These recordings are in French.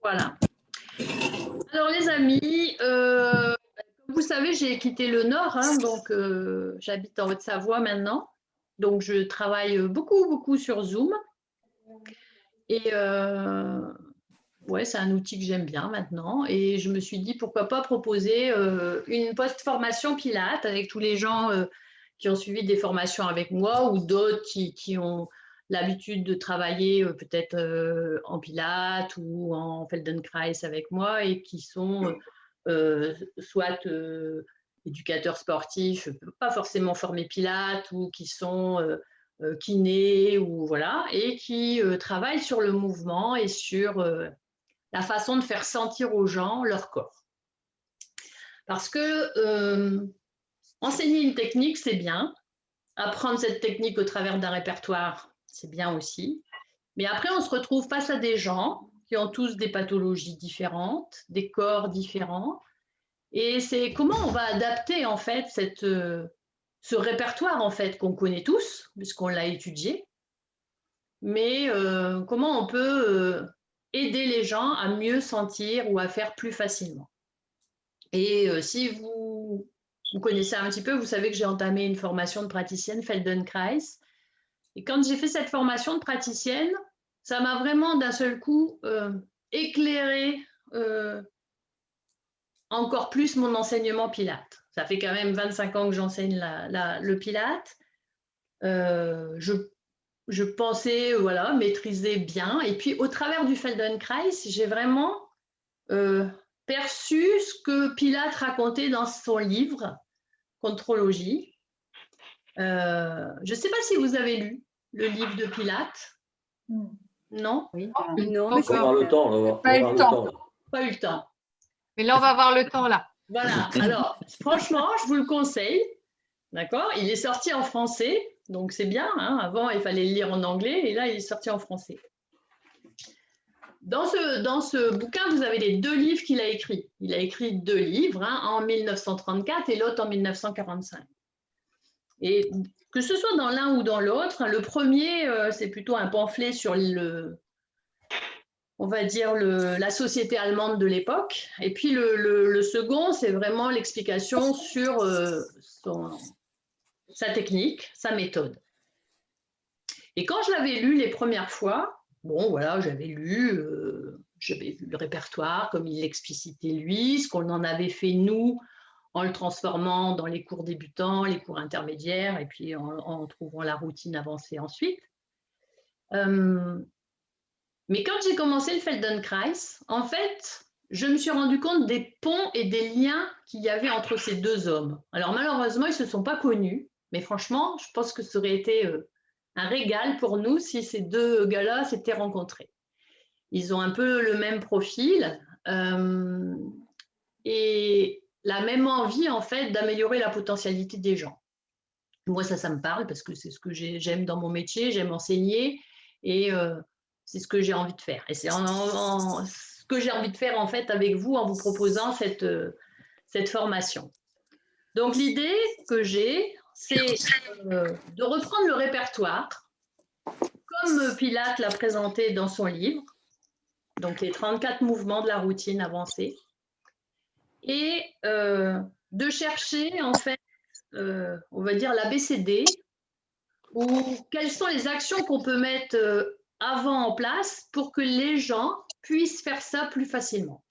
Voilà. Alors les amis, comme vous savez, j'ai quitté le Nord, hein, donc j'habite en Haute-Savoie maintenant. Donc je travaille beaucoup sur Zoom. Et ouais, c'est un outil que j'aime bien maintenant. Et je me suis dit, pourquoi pas proposer une post-formation Pilates avec tous les gens qui ont suivi des formations avec moi ou d'autres qui ont l'habitude de travailler peut-être en Pilates ou en Feldenkrais avec moi et qui sont soit éducateurs sportifs, pas forcément formés Pilates ou qui sont kinés ou voilà, et qui travaillent sur le mouvement et sur la façon de faire sentir aux gens leur corps. Parce que enseigner une technique, c'est bien. Apprendre cette technique au travers d'un répertoire, c'est bien aussi. Mais après, on se retrouve face à des gens qui ont tous des pathologies différentes, des corps différents. Et c'est comment on va adapter en fait ce répertoire en fait qu'on connaît tous, puisqu'on l'a étudié. Mais comment on peut aider les gens à mieux sentir ou à faire plus facilement. Et si vous connaissez un petit peu, vous savez que j'ai entamé une formation de praticienne Feldenkrais. Et quand j'ai fait cette formation de praticienne, ça m'a vraiment d'un seul coup éclairé encore plus mon enseignement Pilates. Ça fait quand même 25 ans que j'enseigne le Pilates. Je pensais voilà, maîtriser bien. Et puis, au travers du Feldenkrais, j'ai vraiment perçu ce que Pilates racontait dans son livre, Contrologie. Je ne sais pas si vous avez lu le livre de Pilates. Non? Oui. Non, mais on va avoir le temps. On va Pas eu avoir le le temps. temps. Pas eu le temps. Mais là, on va avoir le temps là. Voilà. Alors, franchement, je vous le conseille. D'accord? Il est sorti en français, donc c'est bien. Hein. Avant, il fallait le lire en anglais, et là, il est sorti en français. Dans ce bouquin, vous avez les deux livres qu'il a écrits. Il a écrit deux livres, hein, en 1934 et l'autre en 1945. Et que ce soit dans l'un ou dans l'autre, le premier, c'est plutôt un pamphlet sur on va dire la société allemande de l'époque. Et puis le second, c'est vraiment l'explication sur sa technique, sa méthode. Et quand je l'avais lu les premières fois, bon voilà, j'avais vu le répertoire comme il l'explicitait lui, ce qu'on en avait fait nous en le transformant dans les cours débutants, les cours intermédiaires, et puis en trouvant la routine avancée ensuite. Mais quand j'ai commencé le Feldenkrais, en fait, je me suis rendu compte des ponts et des liens qu'il y avait entre ces deux hommes. Alors malheureusement, ils ne se sont pas connus, mais franchement, je pense que ça aurait été un régal pour nous si ces deux gars-là s'étaient rencontrés. Ils ont un peu le même profil et la même envie, en fait, d'améliorer la potentialité des gens. Moi, ça me parle parce que c'est ce que j'aime dans mon métier, j'aime enseigner et c'est ce que j'ai envie de faire. Et c'est ce que j'ai envie de faire, en fait, avec vous en vous proposant cette formation. Donc, l'idée que j'ai, c'est de reprendre le répertoire comme Pilates l'a présenté dans son livre, donc les 34 mouvements de la routine avancée, et de chercher, en fait, on va dire l'ABCD, ou quelles sont les actions qu'on peut mettre avant en place pour que les gens puissent faire ça plus facilement.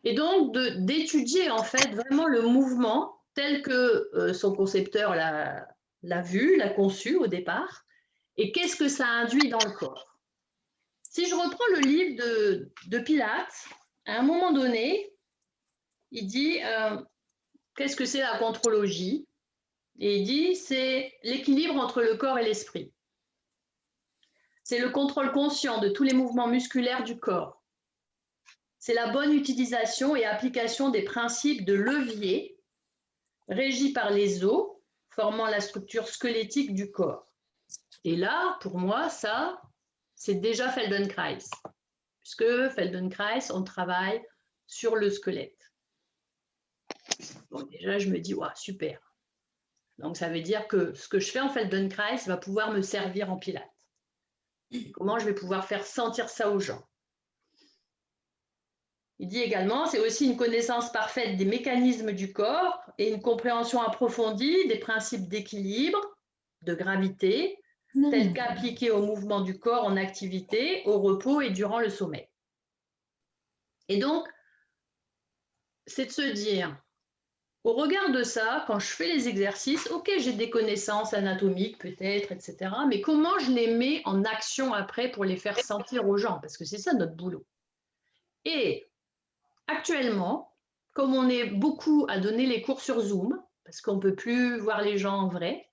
Et donc d'étudier en fait vraiment le mouvement tel que son concepteur l'a vu, l'a conçu au départ, et qu'est-ce que ça induit dans le corps. Si je reprends le livre de Pilates, à un moment donné, il dit qu'est-ce que c'est la contrologie? Et il dit c'est l'équilibre entre le corps et l'esprit. C'est le contrôle conscient de tous les mouvements musculaires du corps. C'est la bonne utilisation et application des principes de levier régis par les os, formant la structure squelettique du corps. Et là, pour moi, ça, c'est déjà Feldenkrais. Puisque Feldenkrais, on travaille sur le squelette. Donc déjà, je me dis, wow, super. Donc ça veut dire que ce que je fais en Feldenkrais va pouvoir me servir en Pilates. Et comment je vais pouvoir faire sentir ça aux gens. Il dit également, c'est aussi une connaissance parfaite des mécanismes du corps et une compréhension approfondie des principes d'équilibre, de gravité, tels qu'appliqués au mouvement du corps en activité, au repos et durant le sommeil. Et donc, c'est de se dire, au regard de ça, quand je fais les exercices, ok, j'ai des connaissances anatomiques peut-être, etc. Mais comment je les mets en action après pour les faire sentir aux gens? Parce que c'est ça notre boulot. Et actuellement, comme on est beaucoup à donner les cours sur Zoom, parce qu'on ne peut plus voir les gens en vrai,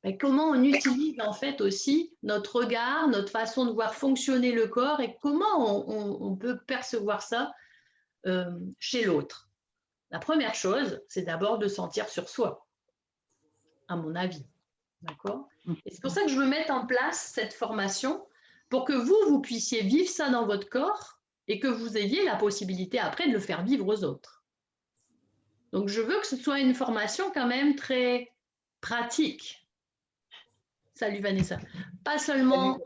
ben comment on utilise en fait aussi notre regard, notre façon de voir fonctionner le corps et comment on peut percevoir ça chez l'autre. La première chose, c'est d'abord de sentir sur soi, à mon avis. D'accord? Et c'est pour ça que je veux mettre en place cette formation pour que vous puissiez vivre ça dans votre corps et que vous ayez la possibilité après de le faire vivre aux autres. Donc, je veux que ce soit une formation quand même très pratique. Salut Vanessa. Pas seulement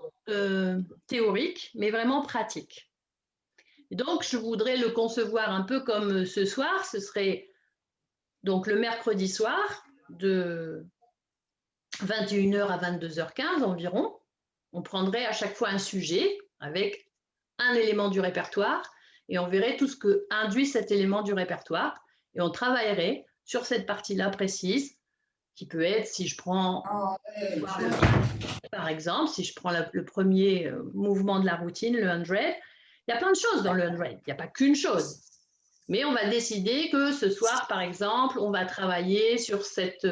théorique, mais vraiment pratique. Et donc, je voudrais le concevoir un peu comme ce soir. Ce serait donc le mercredi soir de 21h à 22h15 environ. On prendrait à chaque fois un sujet avec un élément du répertoire et on verrait tout ce que induit cet élément du répertoire et on travaillerait sur cette partie-là précise qui peut être, si je prends par exemple, si je prends le premier mouvement de la routine, le 100, il y a plein de choses dans le 100, il n'y a pas qu'une chose. Mais on va décider que ce soir, par exemple, on va travailler sur cette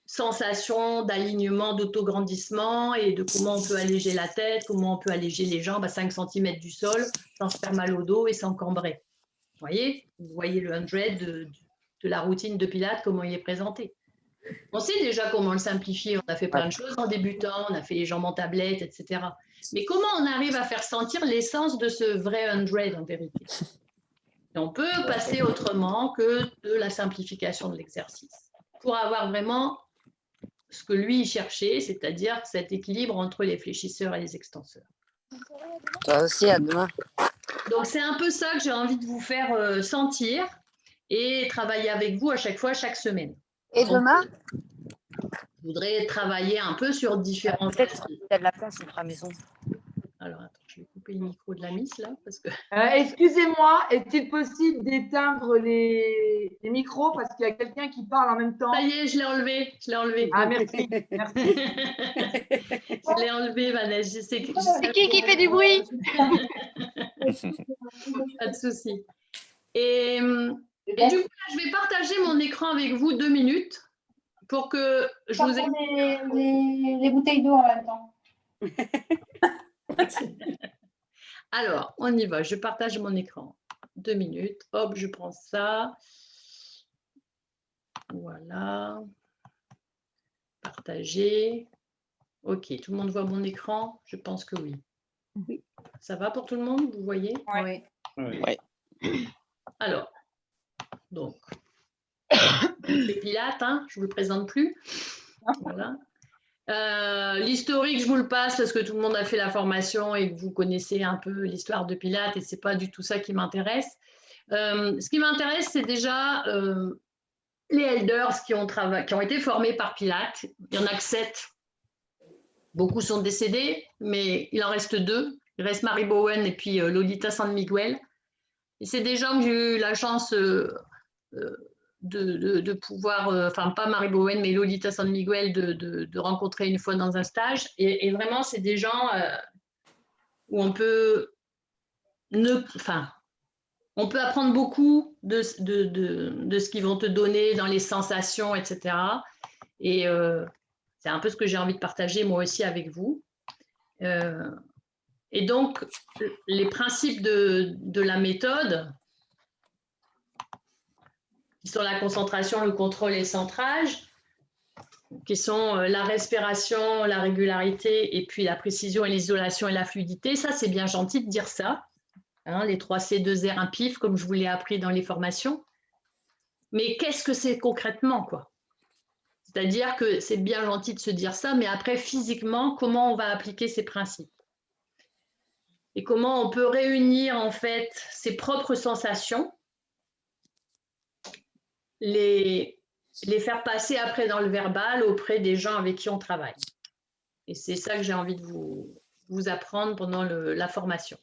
sensation d'alignement, d'autograndissement et de comment on peut alléger la tête, comment on peut alléger les jambes à 5 cm du sol sans se faire mal au dos et sans cambrer. Vous voyez le 100 de la routine de Pilates, comment il est présenté. On sait déjà comment le simplifier, on a fait plein de choses en débutant, on a fait les jambes en tablette, etc. Mais comment on arrive à faire sentir l'essence de ce vrai 100 en vérité? Et on peut passer autrement que de la simplification de l'exercice pour avoir vraiment ce que lui cherchait, c'est-à-dire cet équilibre entre les fléchisseurs et les extenseurs. Toi aussi, à demain. Donc, c'est un peu ça que j'ai envie de vous faire sentir et travailler avec vous à chaque fois, chaque semaine. Et demain? Je voudrais travailler un peu sur différents Peut-être qu'il y a de la place, on fera maison. Alors, attends, je vais couper le micro de la Miss, là, parce que... Excusez-moi, est-il possible d'éteindre les micros parce qu'il y a quelqu'un qui parle en même temps? Ça y est, je l'ai enlevé, Ah, merci. Merci. Je l'ai enlevé, Vanessa. C'est qui fait du bruit? Pas de souci. Et du coup, là, je vais partager mon écran avec vous 2 minutes pour que je vous ai... les bouteilles d'eau en même temps. Alors, on y va. Je partage mon écran. 2 minutes. Hop, je prends ça. Voilà. Partager. OK, tout le monde voit mon écran? Je pense que oui. Oui. Ça va pour tout le monde? Vous voyez? Oui. Ouais. Alors, donc, c'est Pilates, hein, je ne vous le présente plus. Voilà. L'historique, je vous le passe parce que tout le monde a fait la formation et que vous connaissez un peu l'histoire de Pilates et ce n'est pas du tout ça qui m'intéresse. Ce qui m'intéresse, c'est déjà les elders qui ont été formés par Pilates. Il y en a que 7. Beaucoup sont décédés, mais il en reste 2. Il reste Mary Bowen et puis Lolita San Miguel. Et c'est des gens que j'ai eu la chance de pouvoir, enfin pas Mary Bowen, mais Lolita San Miguel, de rencontrer une fois dans un stage. Et vraiment, c'est des gens où on peut on peut apprendre beaucoup de ce qu'ils vont te donner dans les sensations, etc. Et c'est un peu ce que j'ai envie de partager moi aussi avec vous. Et donc, les principes de la méthode, qui sont la concentration, le contrôle et le centrage, qui sont la respiration, la régularité, et puis la précision et l'isolation et la fluidité. Ça, c'est bien gentil de dire ça. Hein, les 3C, 2R, 1 PIF, comme je vous l'ai appris dans les formations. Mais qu'est-ce que c'est concrètement, quoi? C'est-à-dire que c'est bien gentil de se dire ça, mais après, physiquement, comment on va appliquer ces principes? et comment on peut réunir en fait ses propres sensations, les faire passer après dans le verbal auprès des gens avec qui on travaille. Et c'est ça que j'ai envie de vous apprendre pendant la formation.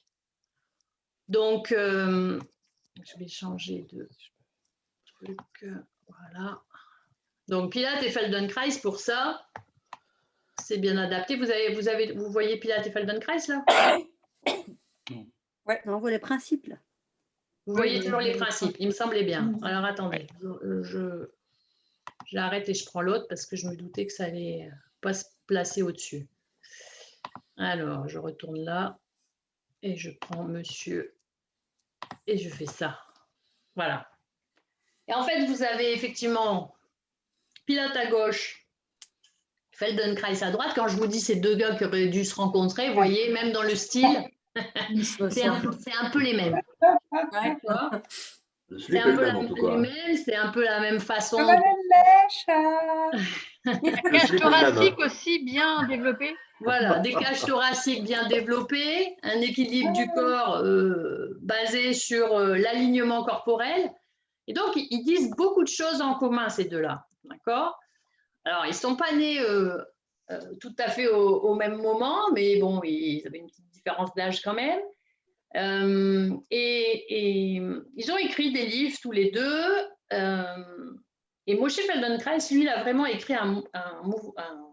Donc, je vais changer de truc. Voilà. Donc, Pilates et Feldenkrais, pour ça, c'est bien adapté. Vous voyez Pilates et Feldenkrais, là? Ouais, on voit les principes, là. Vous voyez toujours les principes, il me semblait bien. Alors, attendez, j'arrête et je prends l'autre parce que je me doutais que ça allait pas se placer au-dessus. Alors, je retourne là et je prends monsieur et je fais ça. Voilà. Et en fait, vous avez effectivement Pilates à gauche, Feldenkrais à droite. Quand je vous dis ces deux gars qui auraient dû se rencontrer, vous voyez, même dans le style, c'est un peu les mêmes. Ouais. C'est un peu les mêmes, c'est un peu la même façon. La cage thoracique aussi bien développée. Voilà, des cages thoraciques bien développées, un équilibre du corps basé sur l'alignement corporel. Et donc, ils disent beaucoup de choses en commun, ces deux-là. D'accord? Alors, ils ne sont pas nés tout à fait au même moment, mais bon, ils avaient une petite différence d'âge quand même. Et ils ont écrit des livres tous les deux. Et Moshe Feldenkrais, lui, il a vraiment écrit un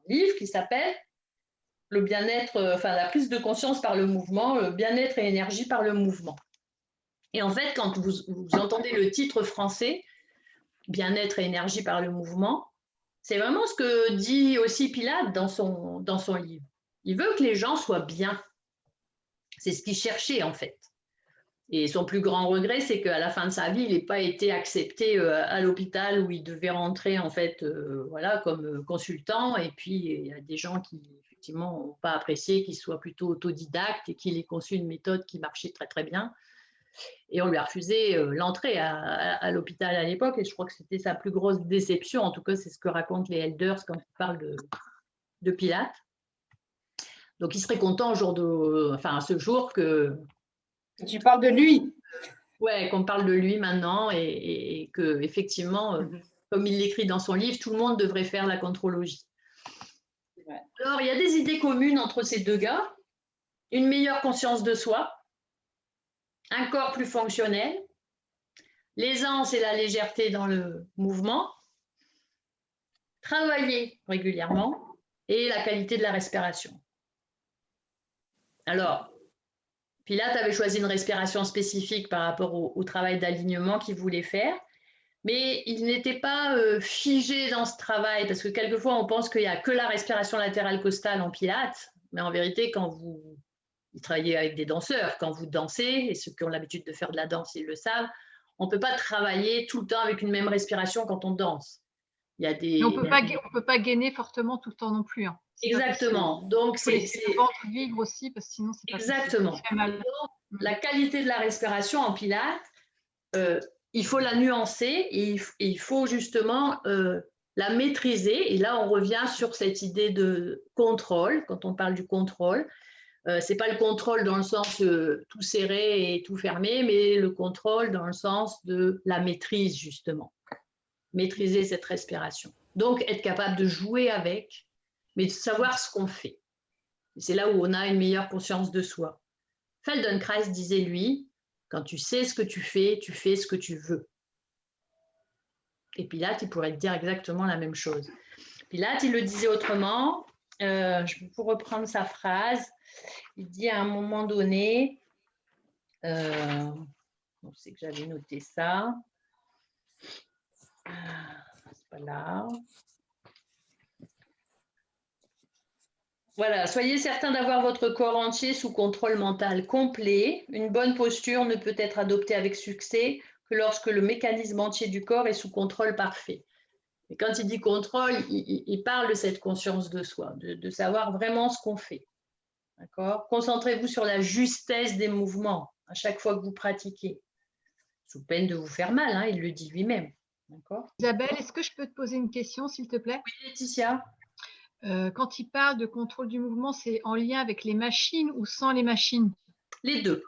livre qui s'appelle le bien-être, enfin la prise de conscience par le mouvement, le bien-être et énergie par le mouvement. Et en fait, quand vous entendez le titre français, bien-être et énergie par le mouvement, c'est vraiment ce que dit aussi Pilates dans son livre. Il veut que les gens soient bien. C'est ce qu'il cherchait en fait. Et son plus grand regret, c'est qu'à la fin de sa vie, il n'ait pas été accepté à l'hôpital où il devait rentrer en fait, voilà, comme consultant. Et puis il y a des gens qui effectivement n'ont pas apprécié qu'il soit plutôt autodidacte et qu'il ait conçu une méthode qui marchait très très bien. Et on lui a refusé l'entrée à l'hôpital à l'époque. Et je crois que c'était sa plus grosse déception. En tout cas, c'est ce que racontent les elders quand ils parlent de Pilates. Donc il serait content à ce jour que Tu parles de lui. Ouais, qu'on parle de lui maintenant et que effectivement, comme il l'écrit dans son livre, tout le monde devrait faire la contrologie. Ouais. Alors, il y a des idées communes entre ces deux gars. Une meilleure conscience de soi, un corps plus fonctionnel, l'aisance et la légèreté dans le mouvement, travailler régulièrement et la qualité de la respiration. Alors, Pilates avait choisi une respiration spécifique par rapport au travail d'alignement qu'il voulait faire, mais il n'était pas figé dans ce travail, parce que quelquefois on pense qu'il n'y a que la respiration latérale costale en Pilates, mais en vérité, quand vous travaillez avec des danseurs, quand vous dansez, et ceux qui ont l'habitude de faire de la danse, ils le savent, on ne peut pas travailler tout le temps avec une même respiration quand on danse. Il y a des... On ne peut pas gainer fortement tout le temps non plus. Hein. Exactement. Donc, c'est le ventre vivre aussi, parce que sinon, c'est pas exactement. mal. Donc, la qualité de la respiration en Pilates, il faut la nuancer et il faut justement la maîtriser. Et là, on revient sur cette idée de contrôle. Quand on parle du contrôle, ce n'est pas le contrôle dans le sens tout serré et tout fermé, mais le contrôle dans le sens de la maîtrise, justement. Maîtriser cette respiration. Donc, être capable de jouer avec, mais de savoir ce qu'on fait. C'est là où on a une meilleure conscience de soi. Feldenkrais disait, lui, quand tu sais ce que tu fais ce que tu veux. Et Pilates, il pourrait te dire exactement la même chose. Pilates, il le disait autrement. Je vais vous reprendre sa phrase. Il dit à un moment donné, on sait que j'avais noté ça. C'est pas là. Voilà, soyez certain d'avoir votre corps entier sous contrôle mental complet. Une bonne posture ne peut être adoptée avec succès que lorsque le mécanisme entier du corps est sous contrôle parfait. Et quand il dit contrôle, il parle de cette conscience de soi, de savoir vraiment ce qu'on fait. D'accord ? Concentrez-vous sur la justesse des mouvements à chaque fois que vous pratiquez, sous peine de vous faire mal, hein, il le dit lui-même. D'accord ? Isabelle, est-ce que je peux te poser une question, s'il te plaît ? Oui, Laetitia. Quand il parle de contrôle du mouvement, c'est en lien avec les machines ou sans les machines? Les deux.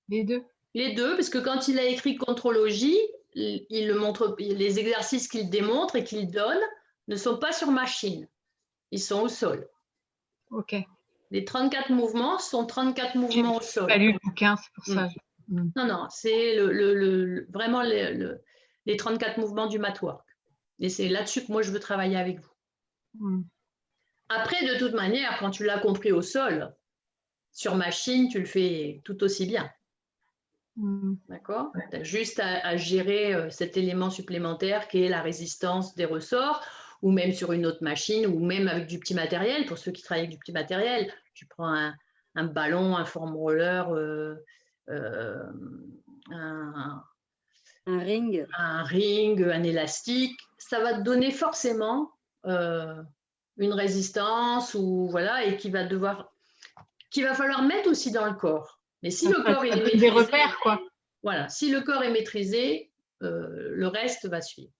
Les deux. Les deux, parce que quand il a écrit contrologie, il le montre, les exercices qu'il démontre et qu'il donne ne sont pas sur machine. Ils sont au sol. Ok. Les 34 mouvements sont 34 mouvements au sol. J'ai pas lu le bouquin, c'est pour ça. Non, non, c'est vraiment les 34 mouvements du mat work. Et c'est là-dessus que moi, je veux travailler avec vous. Après, de toute manière, quand tu l'as compris au sol, sur machine, tu le fais tout aussi bien. D'accord? Tu as juste à gérer cet élément supplémentaire qui est la résistance des ressorts, ou même sur une autre machine, ou même avec du petit matériel. Pour ceux qui travaillent avec du petit matériel, tu prends un ballon, un foam roller, un ring, un élastique. Ça va te donner forcément une résistance, ou voilà, et qu'il va falloir mettre aussi dans le corps. Mais si le corps est maîtrisé, des repères, quoi. Voilà, si le corps est maîtrisé, le reste va suivre.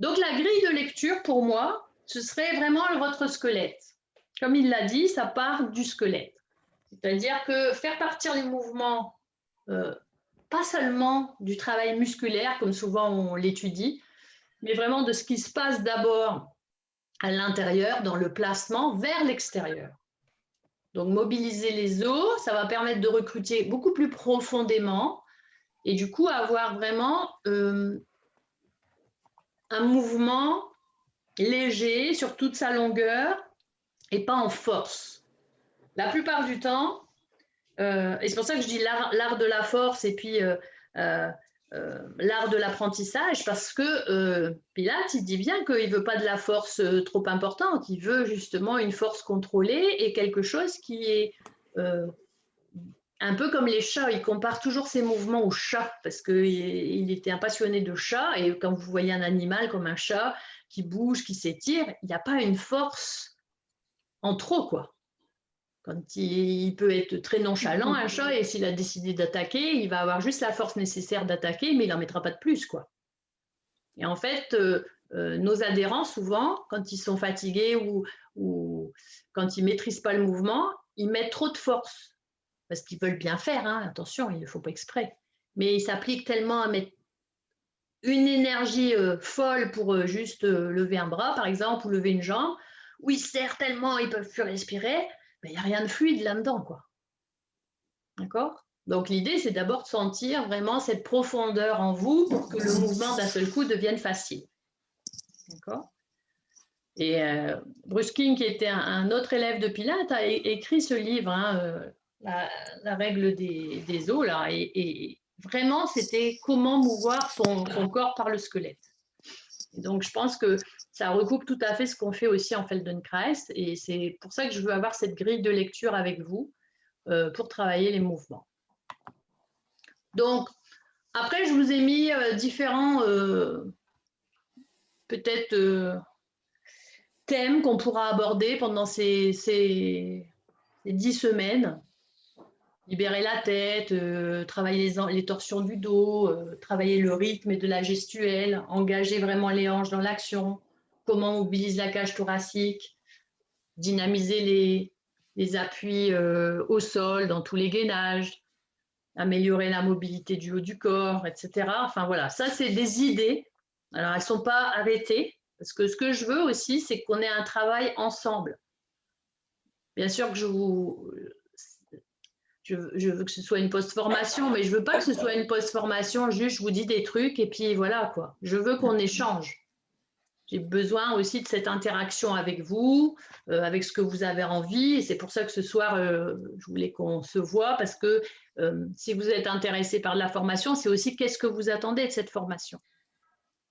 Donc la grille de lecture, pour moi, ce serait vraiment votre squelette. Comme il l'a dit, ça part du squelette. C'est-à-dire que faire partir les mouvements, pas seulement du travail musculaire, comme souvent on l'étudie, mais vraiment de ce qui se passe d'abord à l'intérieur, dans le placement, vers l'extérieur. Donc, mobiliser les os, ça va permettre de recruter beaucoup plus profondément et du coup avoir vraiment un mouvement léger sur toute sa longueur et pas en force. La plupart du temps, et c'est pour ça que je dis l'art de la force et puis l'art de l'apprentissage, parce que Pilates, il dit bien qu'il ne veut pas de la force trop importante, il veut justement une force contrôlée et quelque chose qui est un peu comme les chats. Il compare toujours ses mouvements aux chats, parce qu'il était un passionné de chats, et quand vous voyez un animal comme un chat qui bouge, qui s'étire, il n'y a pas une force en trop, quoi. Quand il peut être très nonchalant, un chat, et s'il a décidé d'attaquer, il va avoir juste la force nécessaire d'attaquer, mais il n'en mettra pas de plus, quoi. Et en fait, nos adhérents, souvent, quand ils sont fatigués ou quand ils ne maîtrisent pas le mouvement, ils mettent trop de force, parce qu'ils veulent bien faire, hein, attention, il ne faut pas exprès. Mais ils s'appliquent tellement à mettre une énergie folle pour juste lever un bras, par exemple, ou lever une jambe, où ils serrent tellement, ils ne peuvent plus respirer. Il n'y a rien de fluide là-dedans, quoi. D'accord? Donc, l'idée, c'est d'abord de sentir vraiment cette profondeur en vous pour que le mouvement d'un seul coup devienne facile. D'accord? Et Bruce King, qui était un autre élève de Pilates, a écrit ce livre, hein, la règle des os, là, et vraiment, c'était comment mouvoir son corps par le squelette. Et donc, je pense que ça recoupe tout à fait ce qu'on fait aussi en Feldenkrais, et c'est pour ça que je veux avoir cette grille de lecture avec vous pour travailler les mouvements. Donc, après, je vous ai mis différents, peut-être, thèmes qu'on pourra aborder pendant ces 10 semaines. Libérer la tête, travailler les torsions du dos, travailler le rythme et de la gestuelle, engager vraiment les hanches dans l'action, comment on mobilise la cage thoracique, dynamiser les appuis au sol dans tous les gainages, améliorer la mobilité du haut du corps, etc. Enfin voilà, ça c'est des idées. Alors elles ne sont pas arrêtées, parce que ce que je veux aussi, c'est qu'on ait un travail ensemble. Bien sûr que je veux que ce soit une post-formation, mais je ne veux pas que ce soit une post-formation, juste je vous dis des trucs et puis voilà, quoi. Je veux qu'on échange. J'ai besoin aussi de cette interaction avec vous, avec ce que vous avez envie. Et c'est pour ça que ce soir, je voulais qu'on se voit, parce que si vous êtes intéressé par la formation, c'est aussi qu'est-ce que vous attendez de cette formation.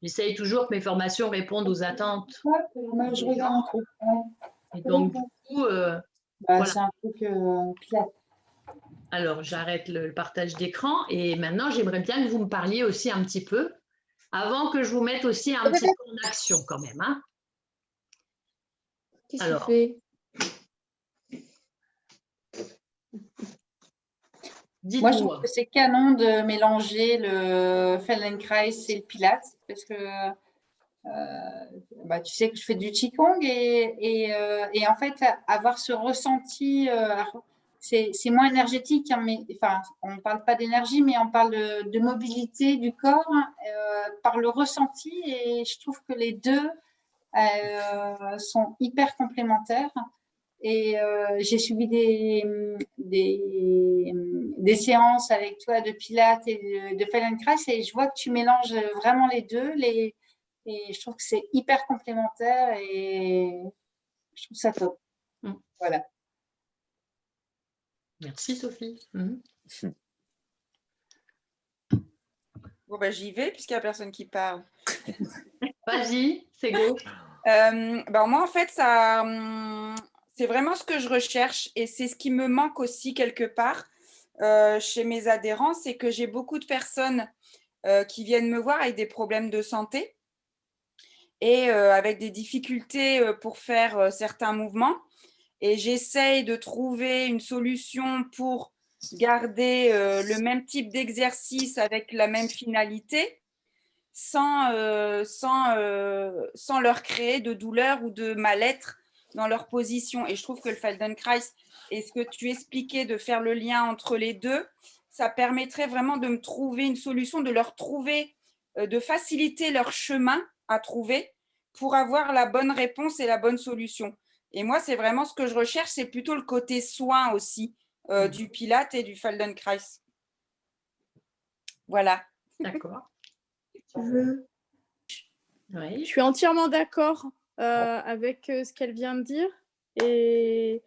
J'essaye toujours que mes formations répondent aux attentes. Je regarde un peu. Et donc, du coup, voilà. C'est un truc plate. Alors, j'arrête le partage d'écran et maintenant, j'aimerais bien que vous me parliez aussi un petit peu, avant que je vous mette aussi un petit peu en action quand même. Hein. Qu'est-ce que tu fais? Moi, je trouve que c'est canon de mélanger le Feldenkrais et le Pilates, parce que tu sais que je fais du Qigong et en fait, avoir ce ressenti, c'est moins énergétique, hein, mais enfin, on ne parle pas d'énergie, mais on parle de mobilité du corps par le ressenti. Et je trouve que les deux sont hyper complémentaires. Et j'ai suivi des séances avec toi de Pilates et de Feldenkrais, et je vois que tu mélanges vraiment les deux. Et je trouve que c'est hyper complémentaire et je trouve ça top. Voilà. Merci Sophie. Bon, bah, j'y vais puisqu'il n'y a personne qui parle. Vas-y, c'est go. Moi, en fait, c'est vraiment ce que je recherche et c'est ce qui me manque aussi quelque part chez mes adhérents, c'est que j'ai beaucoup de personnes qui viennent me voir avec des problèmes de santé et avec des difficultés pour faire certains mouvements. Et j'essaye de trouver une solution pour garder le même type d'exercice avec la même finalité sans leur créer de douleur ou de mal-être dans leur position. Et je trouve que le Feldenkrais et ce que tu expliquais de faire le lien entre les deux, ça permettrait vraiment de me trouver une solution, de leur trouver, de faciliter leur chemin à trouver pour avoir la bonne réponse et la bonne solution. Et moi, c'est vraiment ce que je recherche, c'est plutôt le côté soin aussi du Pilates et du Feldenkrais. Voilà. D'accord. Je suis entièrement d'accord avec ce qu'elle vient de dire. Et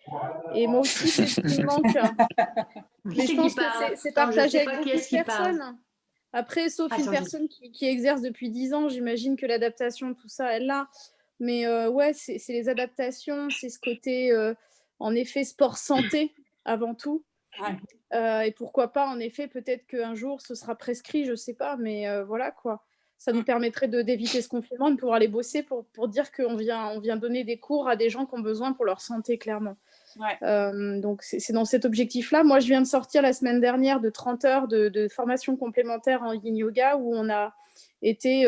moi aussi, c'est ce qui me manque. Mais je pense que c'est partagé avec beaucoup de personnes. Après, sauf une personne qui exerce depuis 10 ans, j'imagine que l'adaptation, tout ça, elle l'a. Mais ouais, c'est les adaptations, c'est ce côté, en effet, sport santé avant tout. Et pourquoi pas, en effet, peut-être qu'un jour, ce sera prescrit, je ne sais pas. Mais voilà, quoi. Ça nous permettrait d'éviter ce confinement, de pouvoir aller bosser pour dire qu'on vient donner des cours à des gens qui ont besoin pour leur santé, clairement. Donc, c'est dans cet objectif-là. Moi, je viens de sortir la semaine dernière de 30 heures de formation complémentaire en yin yoga où on a été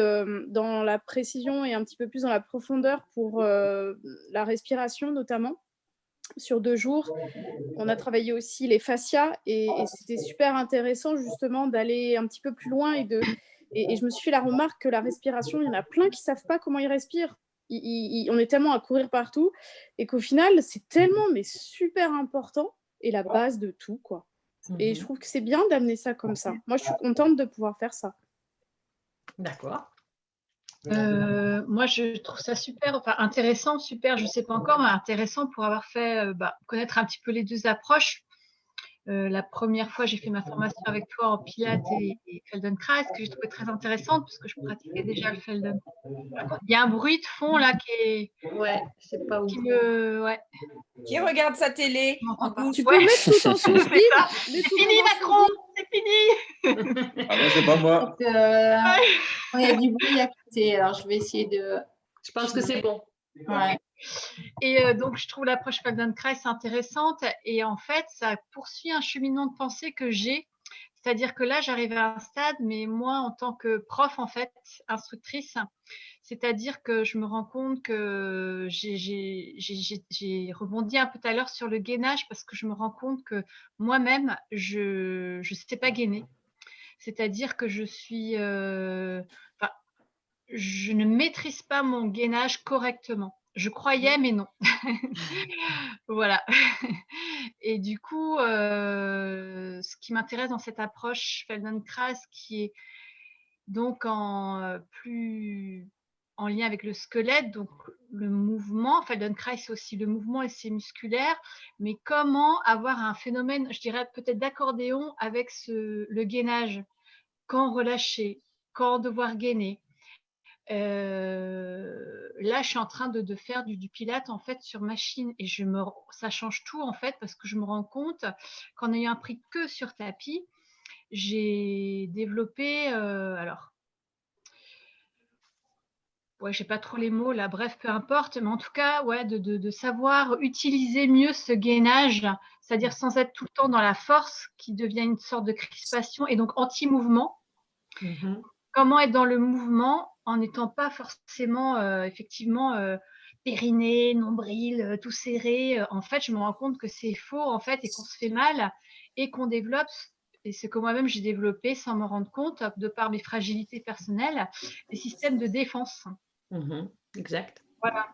dans la précision et un petit peu plus dans la profondeur pour la respiration, notamment, sur 2 jours. On a travaillé aussi les fascias et c'était super intéressant, justement, d'aller un petit peu plus loin et je me suis fait la remarque que la respiration, il y en a plein qui ne savent pas comment ils respirent. On est tellement à courir partout et qu'au final, c'est tellement, mais super important et la base de tout, quoi. Et je trouve que c'est bien d'amener ça comme ça. Moi, je suis contente de pouvoir faire ça. D'accord. Moi, je trouve ça super, enfin intéressant, super, je ne sais pas encore, mais intéressant pour avoir fait, connaître un petit peu les deux approches. La première fois, j'ai fait ma formation avec toi en Pilates et Feldenkrais, que j'ai trouvé très intéressante parce que je pratiquais déjà le Feldenkrais. Il y a un bruit de fond là qui est. Ouais, c'est pas ouf. Qui regarde sa télé en douce. Tu peux mettre tout en sous vide. C'est fini, Macron, c'est fini. Ah ben, c'est pas moi. Il y a du bruit à côté, alors je vais essayer de. Je pense que c'est bon. Ouais. Et donc, je trouve l'approche Feldenkrais intéressante et en fait, ça poursuit un cheminement de pensée que j'ai. C'est-à-dire que là, j'arrive à un stade, mais moi, en tant que prof, en fait, instructrice, c'est-à-dire que je me rends compte que j'ai rebondi un peu tout à l'heure sur le gainage parce que je me rends compte que moi-même, je ne sais pas gainer. C'est-à-dire que je ne maîtrise pas mon gainage correctement. Je croyais, mais non. Voilà. Et du coup, ce qui m'intéresse dans cette approche Feldenkrais, qui est donc plus en lien avec le squelette, donc le mouvement. Feldenkrais, c'est aussi le mouvement et c'est musculaire. Mais comment avoir un phénomène, je dirais peut-être d'accordéon avec le gainage. Quand relâcher, quand devoir gainer. Là, je suis en train de faire du Pilates en fait sur machine et ça change tout en fait parce que je me rends compte qu'en ayant appris que sur tapis, j'ai développé ouais, j'ai pas trop les mots là, bref, peu importe, mais en tout cas, ouais, de savoir utiliser mieux ce gainage, c'est-à-dire sans être tout le temps dans la force qui devient une sorte de crispation et donc anti-mouvement. Comment être dans le mouvement en n'étant pas forcément effectivement périnée, nombril, tout serré. En fait, je me rends compte que c'est faux, en fait, et qu'on se fait mal et qu'on développe, et ce que moi-même j'ai développé sans m'en rendre compte, de par mes fragilités personnelles, des systèmes de défense. Exact. Voilà.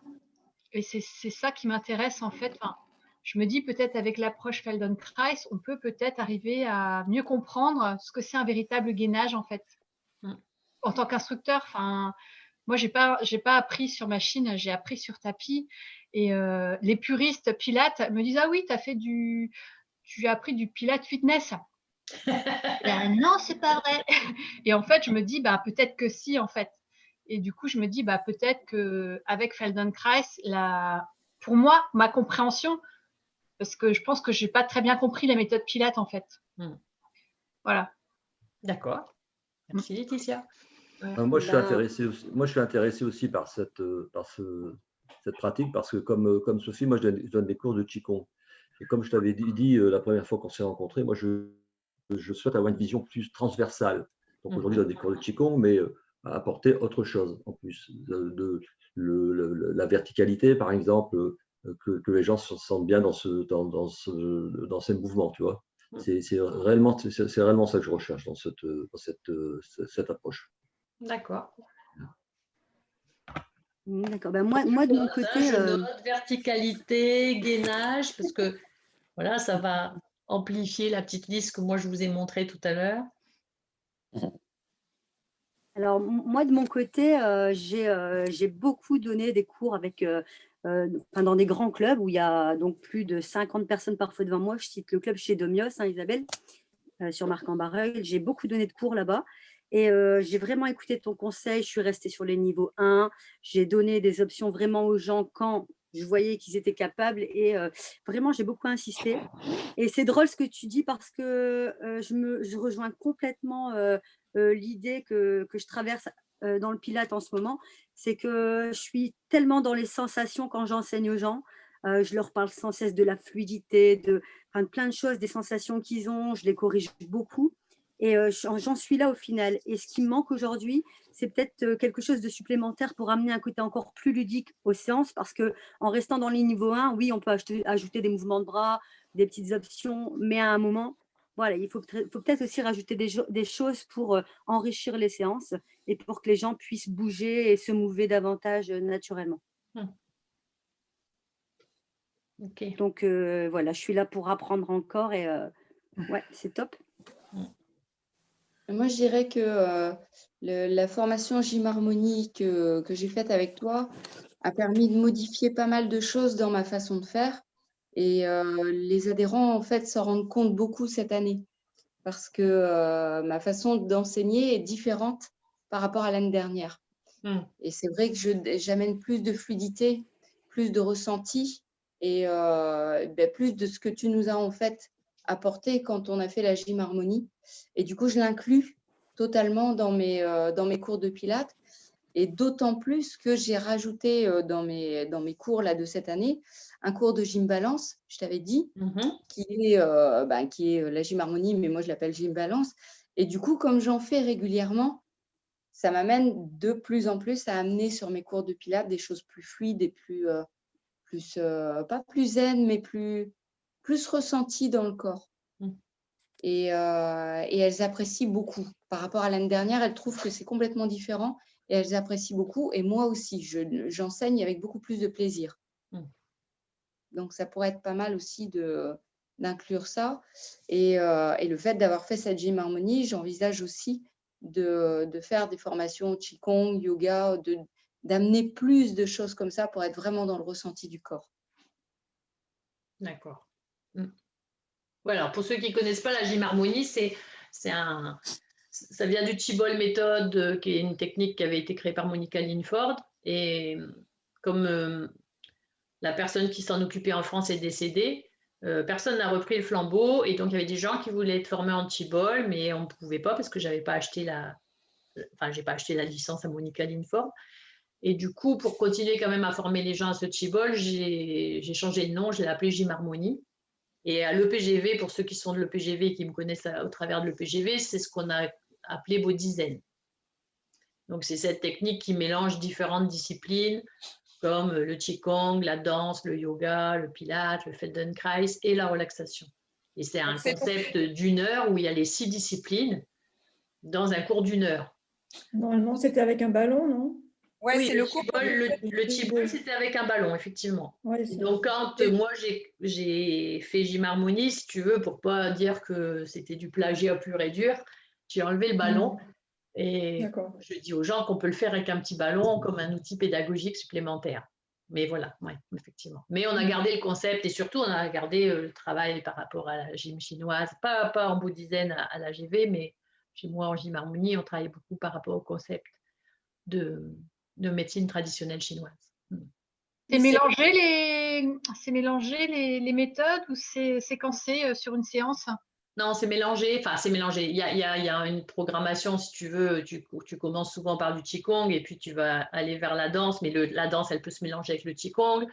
Et c'est ça qui m'intéresse, en fait. Enfin, je me dis peut-être avec l'approche Feldenkrais, on peut peut-être arriver à mieux comprendre ce que c'est un véritable gainage, en fait. En tant qu'instructeur, enfin, moi, j'ai pas appris sur machine, j'ai appris sur tapis. Et les puristes pilates me disent: ah oui, tu as appris du pilates fitness. Ben, non, c'est pas vrai. Et en fait, je me dis, bah, peut-être que si, en fait. Et du coup, je me dis, bah, peut-être qu'avec Feldenkrais, pour moi, ma compréhension, parce que je pense que j'ai pas très bien compris la méthode Pilates, en fait. Voilà. D'accord. Merci, Laetitia. Moi, je suis intéressé aussi par cette pratique parce que, comme Sophie, moi, je donne des cours de Qigong. Et comme je t'avais dit la première fois qu'on s'est rencontrés, moi, je souhaite avoir une vision plus transversale. Donc, aujourd'hui, je donne des cours de Qigong, mais apporter autre chose en plus. La verticalité, par exemple, que les gens se sentent bien dans ces mouvements, tu vois. C'est réellement ça que je recherche dans cette approche. D'accord. D'accord. Ben moi, de mon côté. Je note verticalité, gainage, parce que voilà, ça va amplifier la petite liste que moi je vous ai montrée tout à l'heure. Alors, moi, de mon côté, j'ai beaucoup donné des cours avec, dans des grands clubs où il y a donc plus de 50 personnes parfois devant moi. Je cite le club chez Domios, hein, Isabelle, sur Marc-en-Barœul. J'ai beaucoup donné de cours là-bas. Et j'ai vraiment écouté ton conseil. Je suis restée sur les niveaux 1. J'ai donné des options vraiment aux gens quand je voyais qu'ils étaient capables. Et vraiment, j'ai beaucoup insisté. Et c'est drôle ce que tu dis parce que je rejoins complètement l'idée que je traverse dans le Pilate en ce moment. C'est que je suis tellement dans les sensations quand j'enseigne aux gens. Je leur parle sans cesse de la fluidité, de plein de choses, des sensations qu'ils ont. Je les corrige beaucoup. Et j'en suis là au final. Et ce qui me manque aujourd'hui, c'est peut-être quelque chose de supplémentaire pour amener un côté encore plus ludique aux séances. Parce qu'en restant dans les niveaux 1, oui, on peut ajouter des mouvements de bras, des petites options. Mais à un moment, voilà, il faut peut-être aussi rajouter des choses pour enrichir les séances et pour que les gens puissent bouger et se mouver davantage naturellement. Okay. Donc, voilà, je suis là pour apprendre encore et ouais, c'est top. Moi, je dirais que la formation Gym Harmonie que j'ai faite avec toi a permis de modifier pas mal de choses dans ma façon de faire. Et les adhérents, en fait, s'en rendent compte beaucoup cette année parce que ma façon d'enseigner est différente par rapport à l'année dernière. Et c'est vrai que j'amène plus de fluidité, plus de ressenti et plus de ce que tu nous as en fait apporté quand on a fait la Gym Harmonie. Et du coup, je l'inclus totalement dans mes cours de Pilates. Et d'autant plus que j'ai rajouté dans mes cours là, de cette année un cours de Gym Balance, je t'avais dit, qui est la Gym Harmonie, mais moi je l'appelle Gym Balance. Et du coup, comme j'en fais régulièrement, ça m'amène de plus en plus à amener sur mes cours de Pilates des choses plus fluides et pas plus zen, mais plus ressenties dans le corps. Et elles apprécient beaucoup. Par rapport à l'année dernière, elles trouvent que c'est complètement différent et elles apprécient beaucoup. Et moi aussi, j'enseigne avec beaucoup plus de plaisir. Donc, ça pourrait être pas mal aussi d'inclure ça. Et le fait d'avoir fait cette Gym Harmonie, j'envisage aussi de faire des formations Qigong, yoga, d'amener plus de choses comme ça pour être vraiment dans le ressenti du corps. D'accord. Voilà, pour ceux qui ne connaissent pas la Gym Harmonie, ça vient du Chi-Ball méthode, qui est une technique qui avait été créée par Monica Linford. Et comme la personne qui s'en occupait en France est décédée, personne n'a repris le flambeau. Et donc, il y avait des gens qui voulaient être formés en Chi-Ball, mais on ne pouvait pas parce que je n'avais pas acheté j'ai pas acheté la licence à Monica Linford. Et du coup, pour continuer quand même à former les gens à ce Chi-Ball, j'ai changé de nom, je l'ai appelé Gym Harmonie. Et à l'EPGV, pour ceux qui sont de l'EPGV et qui me connaissent au travers de l'EPGV, c'est ce qu'on a appelé Body Zen. Donc, c'est cette technique qui mélange différentes disciplines comme le Qigong, la danse, le yoga, le Pilates, le Feldenkrais et la relaxation. Et c'est un concept d'1 heure où il y a les 6 disciplines dans un cours d'1 heure. Normalement, c'était avec un ballon, non? Ouais, Oui, c'est le cours. le Qigong, c'était avec un ballon, effectivement. Ouais, Donc, quand moi, j'ai fait Gym Harmonie, si tu veux, pour pas dire que c'était du plagiat pur et dur, j'ai enlevé le ballon et je dis aux gens qu'on peut le faire avec un petit ballon comme un outil pédagogique supplémentaire. Mais voilà, oui, effectivement. Mais on a gardé le concept et surtout, on a gardé le travail par rapport à la gym chinoise, pas en Bodhisattva à la GV, mais chez moi, en Gym Harmonie, on travaille beaucoup par rapport au concept de médecine traditionnelle chinoise. C'est mélanger les méthodes ou c'est séquencé sur une séance? Non, c'est mélangé. Enfin, c'est mélangé. Il y a une programmation, si tu veux. Tu commences souvent par du Qigong et puis tu vas aller vers la danse. Mais la danse, elle peut se mélanger avec le Qigong.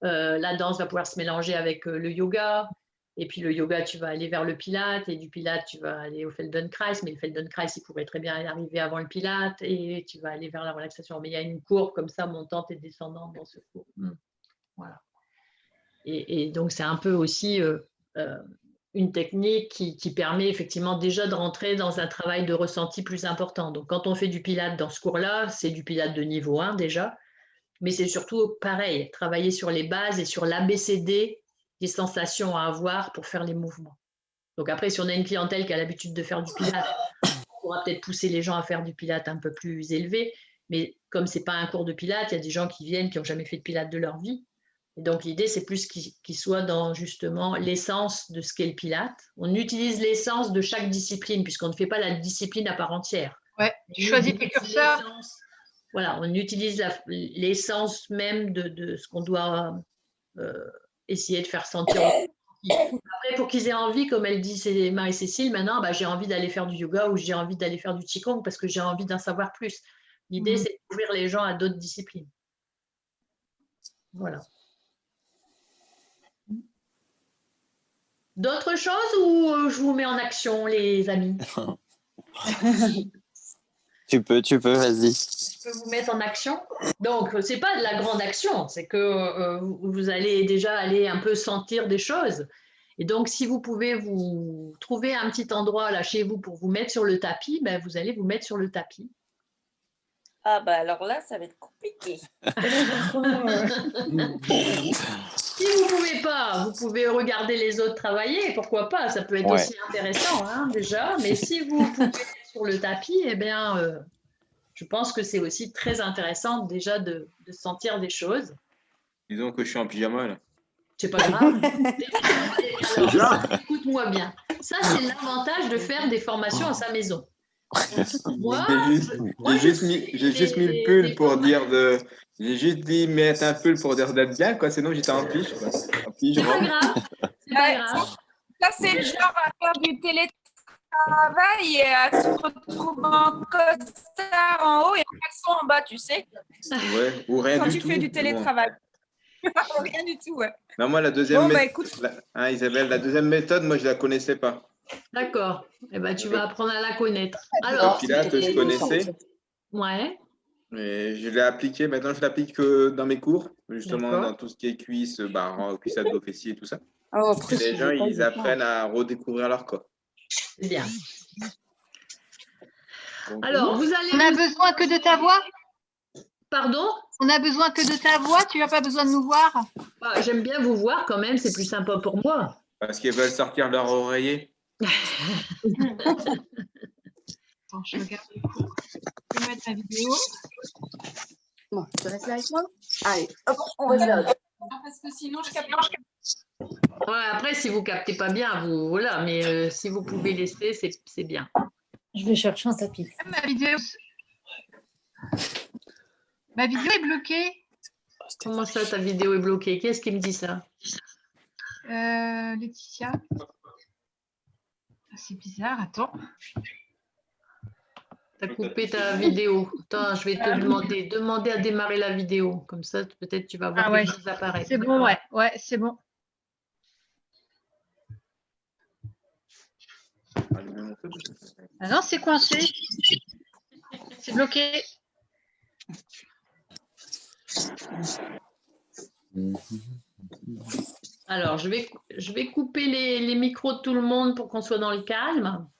La danse va pouvoir se mélanger avec le yoga. Et puis le yoga, tu vas aller vers le Pilate. Et du Pilate, tu vas aller au Feldenkrais. Mais le Feldenkrais, il pourrait très bien arriver avant le Pilate. Et tu vas aller vers la relaxation. Mais il y a une courbe comme ça, montante et descendante dans ce cours. Voilà. Et donc, c'est un peu aussi une technique qui permet effectivement déjà de rentrer dans un travail de ressenti plus important. Donc, quand on fait du Pilate dans ce cours-là, c'est du Pilate de niveau 1 déjà. Mais c'est surtout pareil, travailler sur les bases et sur l'ABCD des sensations à avoir pour faire les mouvements. Donc après, si on a une clientèle qui a l'habitude de faire du Pilate, on pourra peut-être pousser les gens à faire du Pilate un peu plus élevé. Mais comme ce n'est pas un cours de Pilate, il y a des gens qui viennent qui n'ont jamais fait de Pilate de leur vie. Et donc l'idée, c'est plus qu'ils soient dans justement l'essence de ce qu'est le Pilate. On utilise l'essence de chaque discipline, puisqu'on ne fait pas la discipline à part entière. Ouais, tu choisis tes curseurs. Voilà, on utilise l'essence même de ce qu'on doit essayer de faire sentir. Après, pour qu'ils aient envie, comme elle dit Marie-Cécile, maintenant, j'ai envie d'aller faire du yoga ou j'ai envie d'aller faire du Qigong parce que j'ai envie d'en savoir plus. L'idée, c'est d'ouvrir les gens à d'autres disciplines. Voilà. D'autres choses ou je vous mets en action, les amis? Tu peux, vas-y. Je peux vous mettre en action. Donc, ce n'est pas de la grande action, c'est que vous allez déjà aller un peu sentir des choses. Et donc, si vous pouvez vous trouver un petit endroit là chez vous pour vous mettre sur le tapis, vous allez vous mettre sur le tapis. Ah alors là, ça va être compliqué. Si vous ne pouvez pas, vous pouvez regarder les autres travailler, pourquoi pas, ça peut être aussi intéressant déjà, mais si vous pouvez être sur le tapis, je pense que c'est aussi très intéressant déjà de sentir des choses. Disons que je suis en pyjama là. C'est pas grave. Alors, écoute-moi bien. Ça, c'est l'avantage de faire des formations à sa maison. Moi, j'ai juste mis le pull pour dire de. J'ai juste dit mettre un pull pour dire d'être bien, quoi. Sinon, j'étais en pige. C'est pas grave. C'est pas grave. Ça, c'est le genre à faire du télétravail et à se retrouver en costard en haut et en caleçon en bas, tu sais. Ouais, ou rien quand du tout. Quand tu fais du télétravail. Bon. Rien du tout, ouais. Non, moi, la deuxième écoute. Isabelle, la deuxième méthode, moi, je la connaissais pas. D'accord. Tu vas apprendre à la connaître. Alors, le Pilate, je connaissais. Ouais. Et je l'ai appliqué. Maintenant, je l'applique que dans mes cours, justement, dans tout ce qui est cuisses, cuisses, abdos, fessiers et tout ça. Les gens, ils apprennent à redécouvrir leur corps. C'est bien. Donc, alors, vous allez. On a besoin que de ta voix? Pardon? On a besoin que de ta voix, tu n'as pas besoin de nous voir? J'aime bien vous voir quand même, c'est plus sympa pour moi. Parce qu'ils veulent sortir leur oreiller. Attends, je regarde le cours. Je vais mettre la vidéo. Bon, tu restes là avec moi? Allez, hop, on reste là. Parce que sinon, je capte. Ouais, après, si vous ne captez pas bien, voilà, mais si vous pouvez laisser, c'est bien. Je vais chercher un tapis. Ma vidéo est bloquée. Comment ça, ta vidéo est bloquée? Qu'est-ce qui me dit ça? Laetitia. C'est bizarre, attends. Tu as coupé ta vidéo. Attends, je vais te demander à démarrer la vidéo. Comme ça, peut-être tu vas voir quelque chose apparaître. C'est bon, ouais, c'est bon. Ah non, c'est coincé. C'est bloqué. Alors, je vais couper les micros de tout le monde pour qu'on soit dans le calme.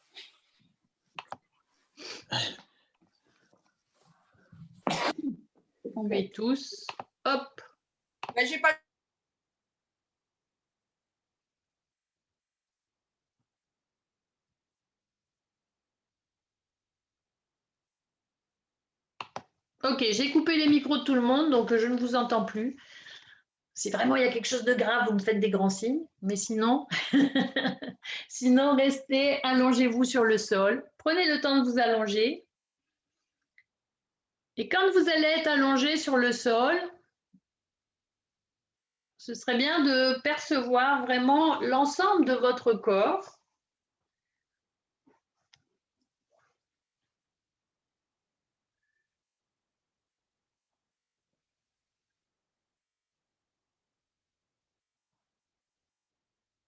Et tous, hop. Ben, j'ai pas... Ok, j'ai coupé les micros de tout le monde, donc je ne vous entends plus. Si vraiment il y a quelque chose de grave, vous me faites des grands signes. Mais sinon, sinon restez, allongez-vous sur le sol. Prenez le temps de vous allonger. Et quand vous allez être allongé sur le sol, ce serait bien de percevoir vraiment l'ensemble de votre corps.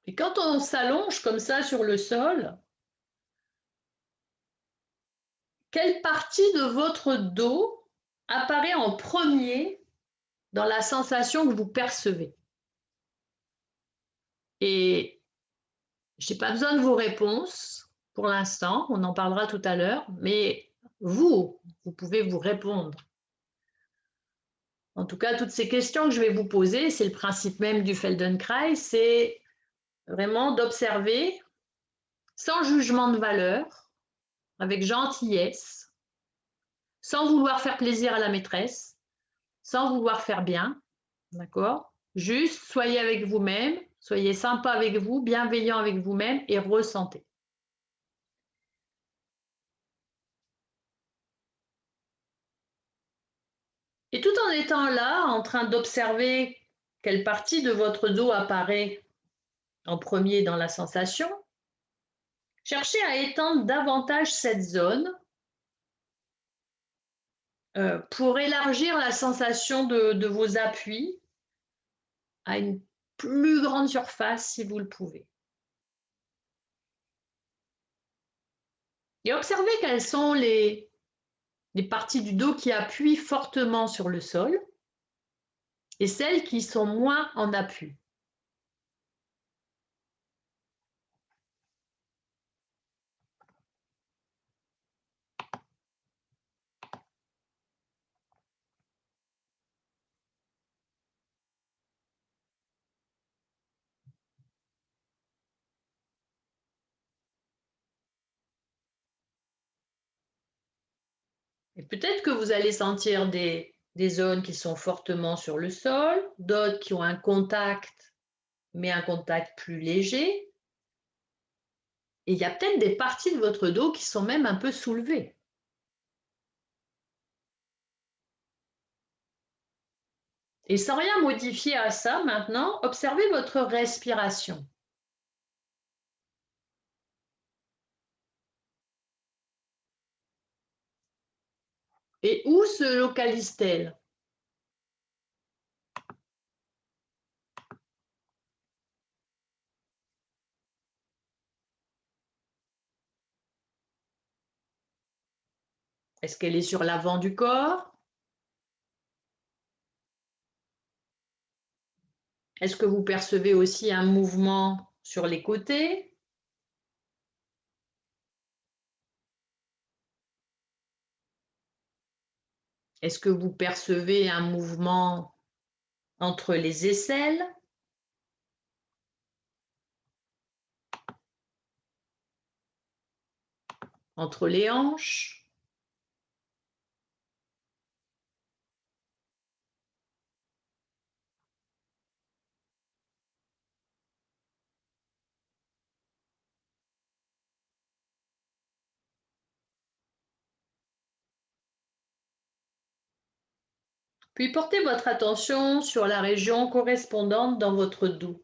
Et quand on s'allonge comme ça sur le sol, quelle partie de votre dos apparaît en premier dans la sensation que vous percevez? Et je n'ai pas besoin de vos réponses pour l'instant, on en parlera tout à l'heure, mais vous pouvez vous répondre. En tout cas, toutes ces questions que je vais vous poser, c'est le principe même du Feldenkrais, c'est vraiment d'observer sans jugement de valeur, avec gentillesse, sans vouloir faire plaisir à la maîtresse, sans vouloir faire bien, d'accord? Juste soyez avec vous-même, soyez sympa avec vous, bienveillant avec vous-même et ressentez. Et tout en étant là, en train d'observer quelle partie de votre dos apparaît en premier dans la sensation, cherchez à étendre davantage cette zone pour élargir la sensation de vos appuis à une plus grande surface si vous le pouvez. Et observez quelles sont les parties du dos qui appuient fortement sur le sol et celles qui sont moins en appui. Et peut-être que vous allez sentir des zones qui sont fortement sur le sol, d'autres qui ont un contact, mais un contact plus léger. Et il y a peut-être des parties de votre dos qui sont même un peu soulevées. Et sans rien modifier à ça, maintenant, observez votre respiration. Et où se localise-t-elle? Est-ce qu'elle est sur l'avant du corps? Est-ce que vous percevez aussi un mouvement sur les côtés? Est-ce que vous percevez un mouvement entre les aisselles? Entre les hanches? Puis portez votre attention sur la région correspondante dans votre dos.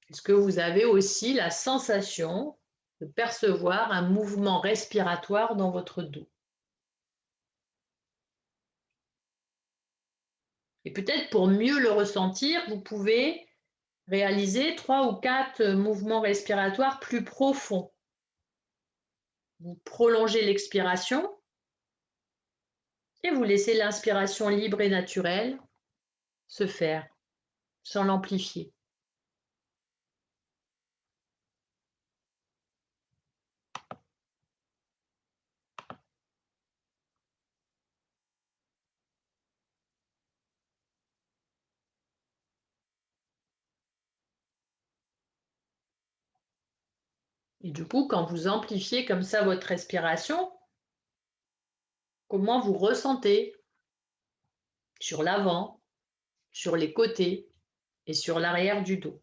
Est-ce que vous avez aussi la sensation de percevoir un mouvement respiratoire dans votre dos? Et peut-être pour mieux le ressentir, vous pouvez réaliser 3 ou 4 mouvements respiratoires plus profonds. Vous prolongez l'expiration et vous laissez l'inspiration libre et naturelle se faire sans l'amplifier. Et du coup, quand vous amplifiez comme ça votre respiration, comment vous ressentez sur l'avant, sur les côtés et sur l'arrière du dos.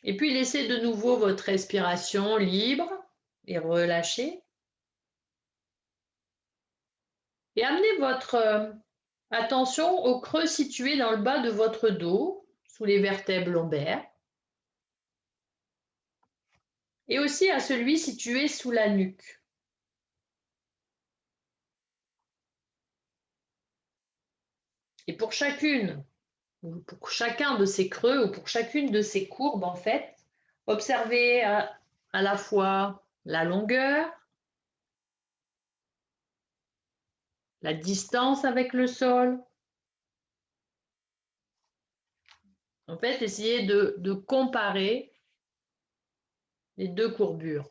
Et puis laissez de nouveau votre respiration libre et relâchée. Et amenez votre attention au creux situé dans le bas de votre dos, sous les vertèbres lombaires. Et aussi à celui situé sous la nuque. Et pour chacune, ou pour chacun de ces creux, ou pour chacune de ces courbes, en fait, observez à la fois la longueur, la distance avec le sol. En fait, essayez de comparer les deux courbures.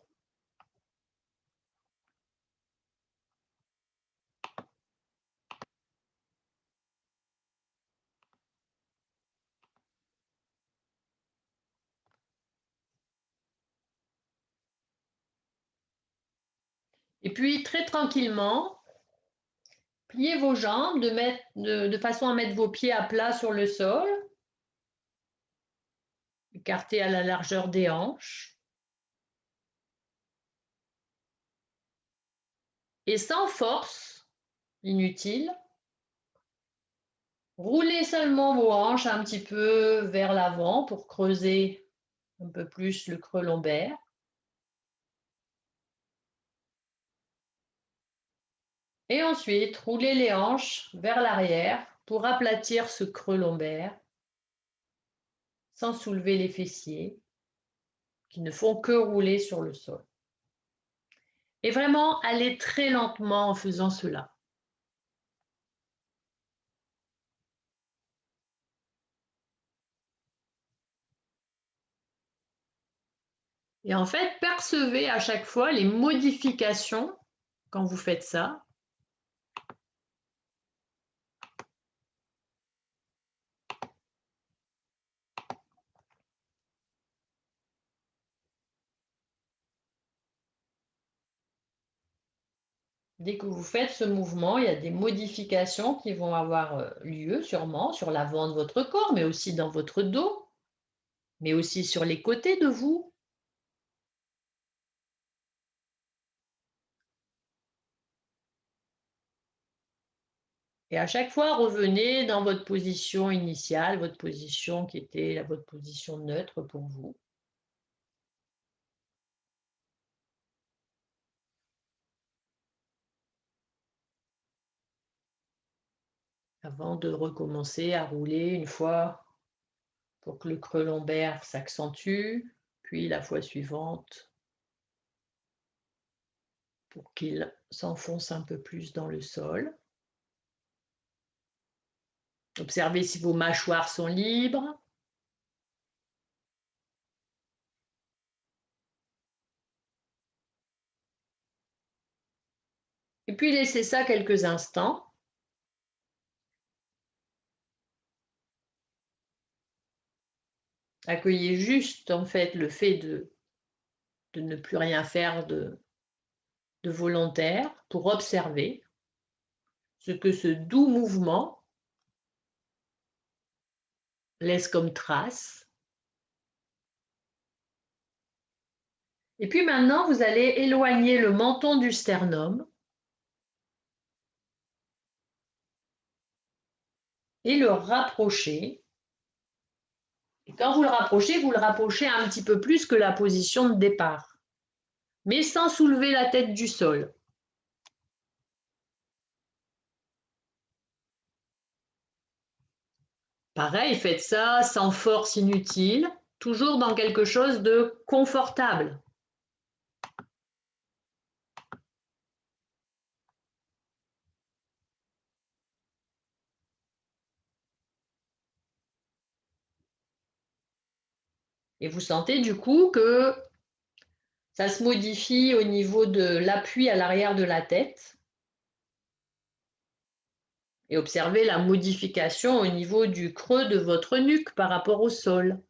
Et puis, très tranquillement, pliez vos jambes de façon à mettre vos pieds à plat sur le sol. Écartez à la largeur des hanches. Et sans force inutile, roulez seulement vos hanches un petit peu vers l'avant pour creuser un peu plus le creux lombaire. Et ensuite, roulez les hanches vers l'arrière pour aplatir ce creux lombaire sans soulever les fessiers qui ne font que rouler sur le sol. Et vraiment, allez très lentement en faisant cela. Et en fait, percevez à chaque fois les modifications quand vous faites ça. Dès que vous faites ce mouvement, il y a des modifications qui vont avoir lieu sûrement sur l'avant de votre corps, mais aussi dans votre dos, mais aussi sur les côtés de vous. Et à chaque fois, revenez dans votre position initiale, votre position qui était votre position neutre pour vous. Avant de recommencer à rouler une fois pour que le creux lombaire s'accentue, puis la fois suivante pour qu'il s'enfonce un peu plus dans le sol. Observez si vos mâchoires sont libres. Et puis laissez ça quelques instants. Accueillez juste en fait le fait de ne plus rien faire de volontaire pour observer ce que ce doux mouvement laisse comme trace. Et puis maintenant, vous allez éloigner le menton du sternum et le rapprocher. Et quand vous le rapprochez un petit peu plus que la position de départ, mais sans soulever la tête du sol. Pareil, faites ça sans force inutile, toujours dans quelque chose de confortable. Et vous sentez du coup que ça se modifie au niveau de l'appui à l'arrière de la tête. Et observez la modification au niveau du creux de votre nuque par rapport au sol.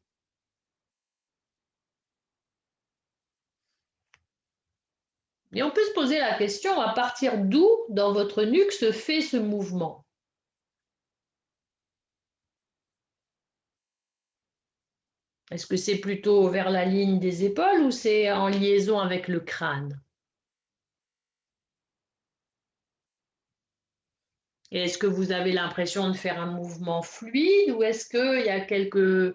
Et on peut se poser la question, à partir d'où dans votre nuque se fait ce mouvement? Est-ce que c'est plutôt vers la ligne des épaules ou c'est en liaison avec le crâne? Et est-ce que vous avez l'impression de faire un mouvement fluide ou est-ce qu'il y a quelques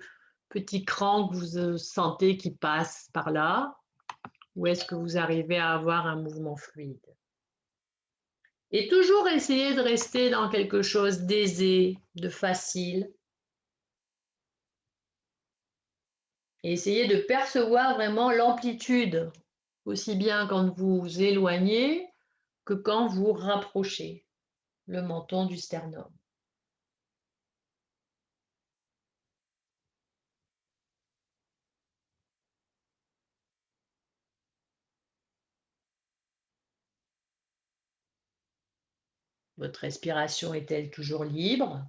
petits crans que vous sentez qui passent par là? Ou est-ce que vous arrivez à avoir un mouvement fluide? Et toujours essayer de rester dans quelque chose d'aisé, de facile. Et essayez de percevoir vraiment l'amplitude, aussi bien quand vous éloignez que quand vous rapprochez le menton du sternum. Votre respiration est-elle toujours libre?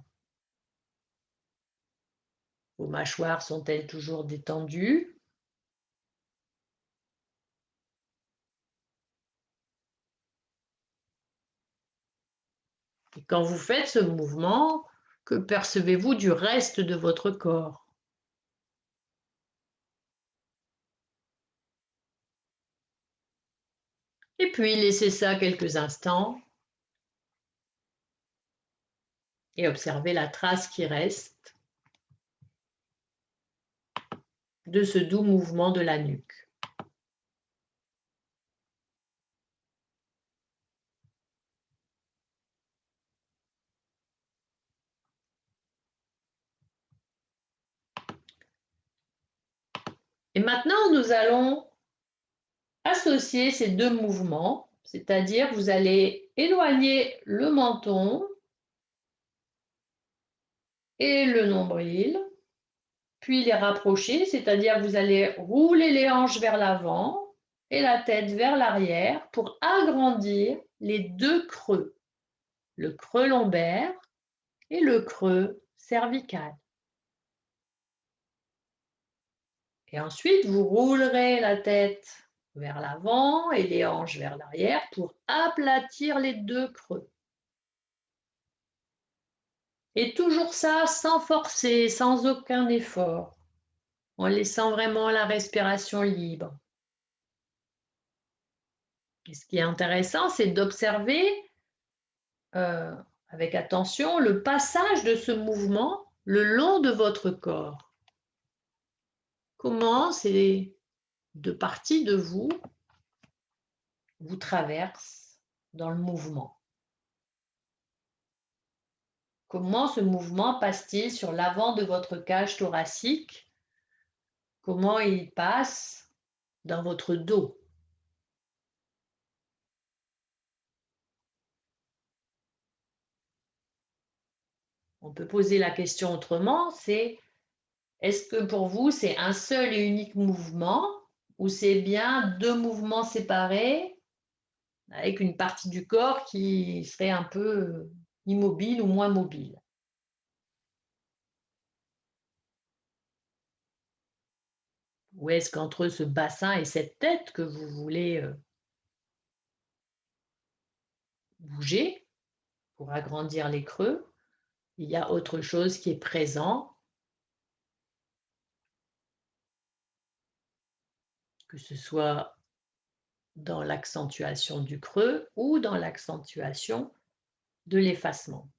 Vos mâchoires sont-elles toujours détendues? Et quand vous faites ce mouvement, que percevez-vous du reste de votre corps? Et puis laissez ça quelques instants et observez la trace qui reste de ce doux mouvement de la nuque. Et maintenant, nous allons associer ces deux mouvements, c'est-à-dire vous allez éloigner le menton et le nombril, puis les rapprocher, c'est-à-dire vous allez rouler les hanches vers l'avant et la tête vers l'arrière pour agrandir les deux creux, le creux lombaire et le creux cervical. Et ensuite, vous roulerez la tête vers l'avant et les hanches vers l'arrière pour aplatir les deux creux. Et toujours ça sans forcer, sans aucun effort, en laissant vraiment la respiration libre. Et ce qui est intéressant, c'est d'observer avec attention le passage de ce mouvement le long de votre corps. Comment ces deux parties de vous vous traversent dans le mouvement. Comment ce mouvement passe-t-il sur l'avant de votre cage thoracique? Comment il passe dans votre dos? On peut poser la question autrement, c'est est-ce que pour vous c'est un seul et unique mouvement ou c'est bien deux mouvements séparés avec une partie du corps qui serait un peu immobile ou moins mobile? Ou est-ce qu'entre ce bassin et cette tête que vous voulez bouger pour agrandir les creux, il y a autre chose qui est présent, que ce soit dans l'accentuation du creux ou dans l'accentuation de l'effacement.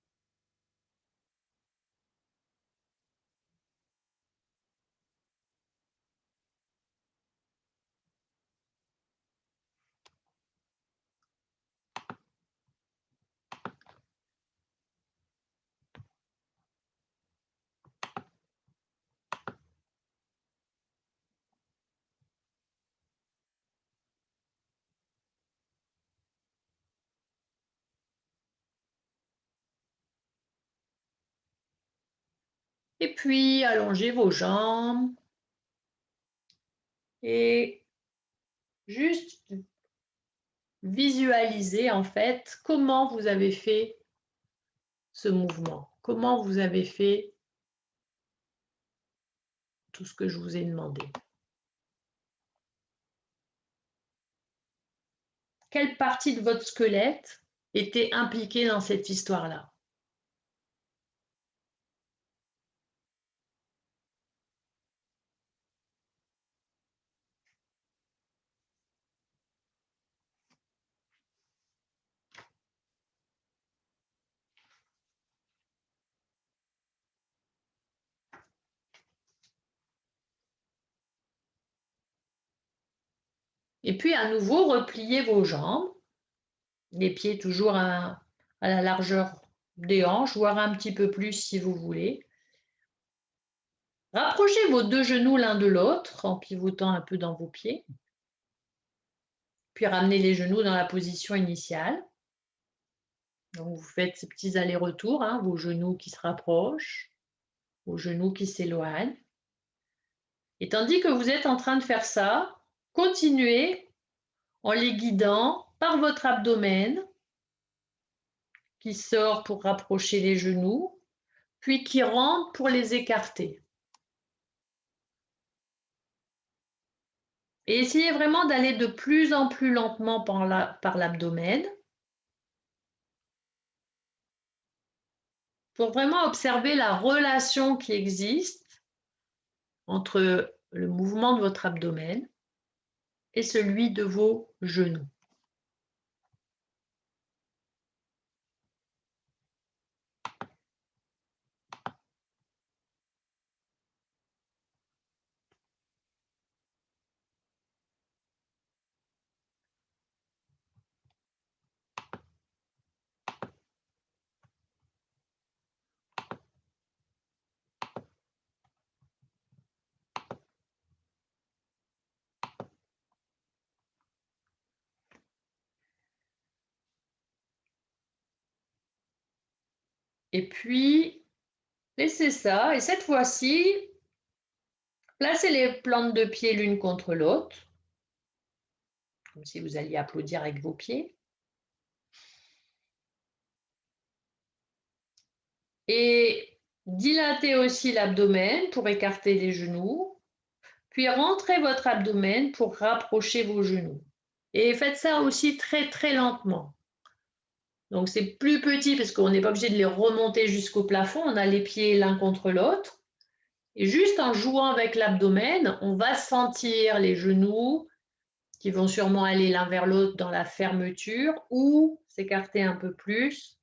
Et puis, allongez vos jambes. Et juste visualisez en fait comment vous avez fait ce mouvement, comment vous avez fait tout ce que je vous ai demandé. Quelle partie de votre squelette était impliquée dans cette histoire-là? Et puis à nouveau, repliez vos jambes, les pieds toujours à la largeur des hanches, voire un petit peu plus si vous voulez. Rapprochez vos deux genoux l'un de l'autre en pivotant un peu dans vos pieds. Puis ramenez les genoux dans la position initiale. Donc vous faites ces petits allers-retours, hein, vos genoux qui se rapprochent, vos genoux qui s'éloignent. Et tandis que vous êtes en train de faire ça, continuez en les guidant par votre abdomen qui sort pour rapprocher les genoux, puis qui rentre pour les écarter. Et essayez vraiment d'aller de plus en plus lentement par l'abdomen pour vraiment observer la relation qui existe entre le mouvement de votre abdomen et celui de vos genoux. Et puis, laissez ça. Et cette fois-ci, placez les plantes de pied l'une contre l'autre, comme si vous alliez applaudir avec vos pieds. Et dilatez aussi l'abdomen pour écarter les genoux. Puis rentrez votre abdomen pour rapprocher vos genoux. Et faites ça aussi très très lentement. Donc c'est plus petit parce qu'on n'est pas obligé de les remonter jusqu'au plafond. On a les pieds l'un contre l'autre. Et juste en jouant avec l'abdomen, on va sentir les genoux qui vont sûrement aller l'un vers l'autre dans la fermeture ou s'écarter un peu plus.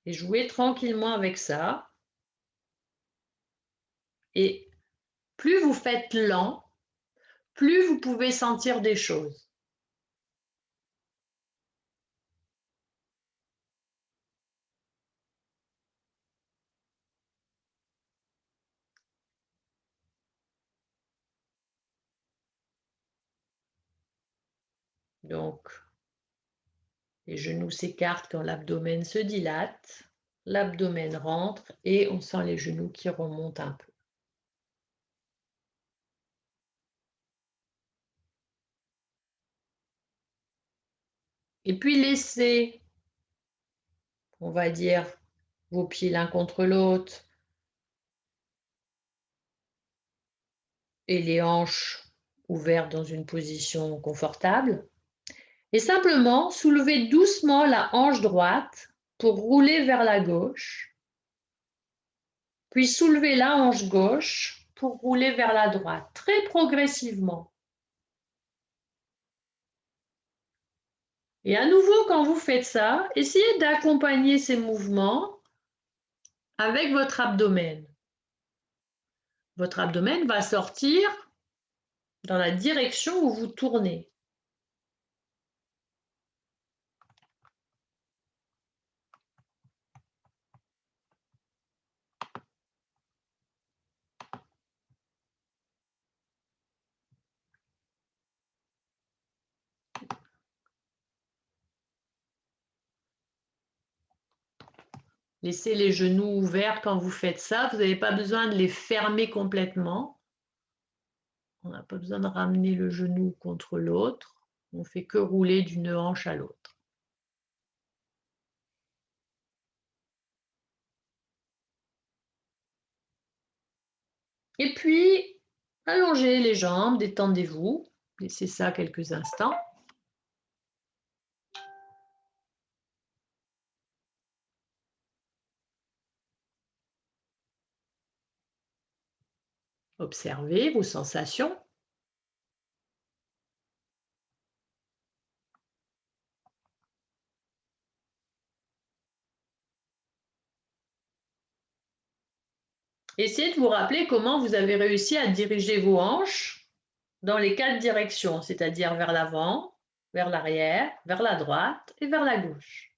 Et jouer tranquillement avec ça. Et plus vous faites lent, plus vous pouvez sentir des choses. Donc, les genoux s'écartent quand l'abdomen se dilate, l'abdomen rentre et on sent les genoux qui remontent un peu. Et puis laissez, on va dire, vos pieds l'un contre l'autre et les hanches ouvertes dans une position confortable. Et simplement soulevez doucement la hanche droite pour rouler vers la gauche. Puis soulevez la hanche gauche pour rouler vers la droite, très progressivement. Et à nouveau, quand vous faites ça, essayez d'accompagner ces mouvements avec votre abdomen. Votre abdomen va sortir dans la direction où vous tournez. Laissez les genoux ouverts quand vous faites ça. Vous n'avez pas besoin de les fermer complètement. On n'a pas besoin de ramener le genou contre l'autre. On ne fait que rouler d'une hanche à l'autre. Et puis, allongez les jambes, détendez-vous. Laissez ça quelques instants. Observez vos sensations. Essayez de vous rappeler comment vous avez réussi à diriger vos hanches dans les 4 directions, c'est-à-dire vers l'avant, vers l'arrière, vers la droite et vers la gauche.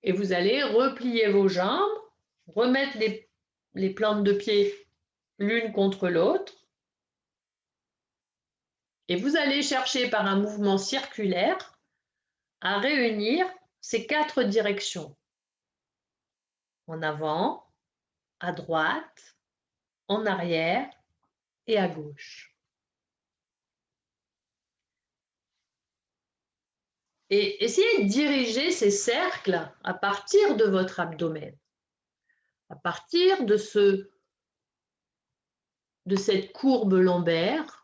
Et vous allez replier vos jambes, remettre les plantes de pied l'une contre l'autre. Et vous allez chercher par un mouvement circulaire à réunir ces 4 directions. En avant, à droite, en arrière et à gauche. Et essayez de diriger ces cercles à partir de votre abdomen, à partir de cette courbe lombaire.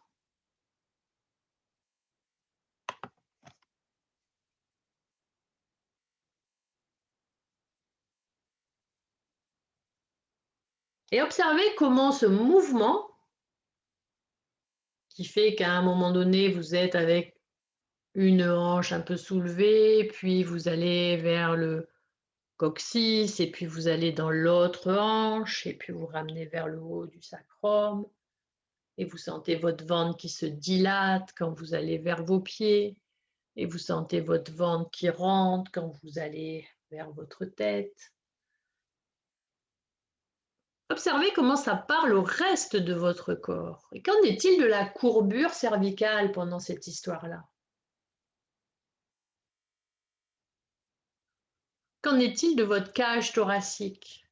Et observez comment ce mouvement, qui fait qu'à un moment donné, vous êtes avec une hanche un peu soulevée, puis vous allez vers le coccyx, et puis vous allez dans l'autre hanche, et puis vous ramenez vers le haut du sacrum, et vous sentez votre ventre qui se dilate quand vous allez vers vos pieds, et vous sentez votre ventre qui rentre quand vous allez vers votre tête. Observez comment ça parle au reste de votre corps. Et qu'en est-il de la courbure cervicale pendant cette histoire-là? Qu'en est-il de votre cage thoracique?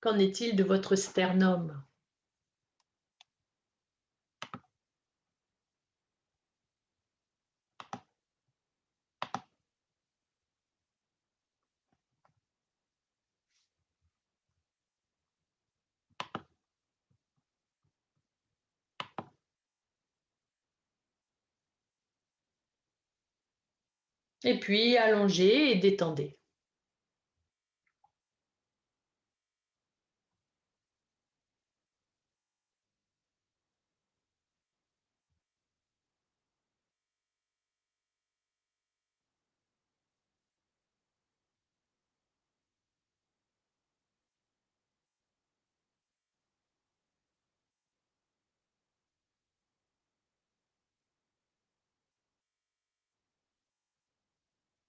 Qu'en est-il de votre sternum? Et puis allongez et détendez.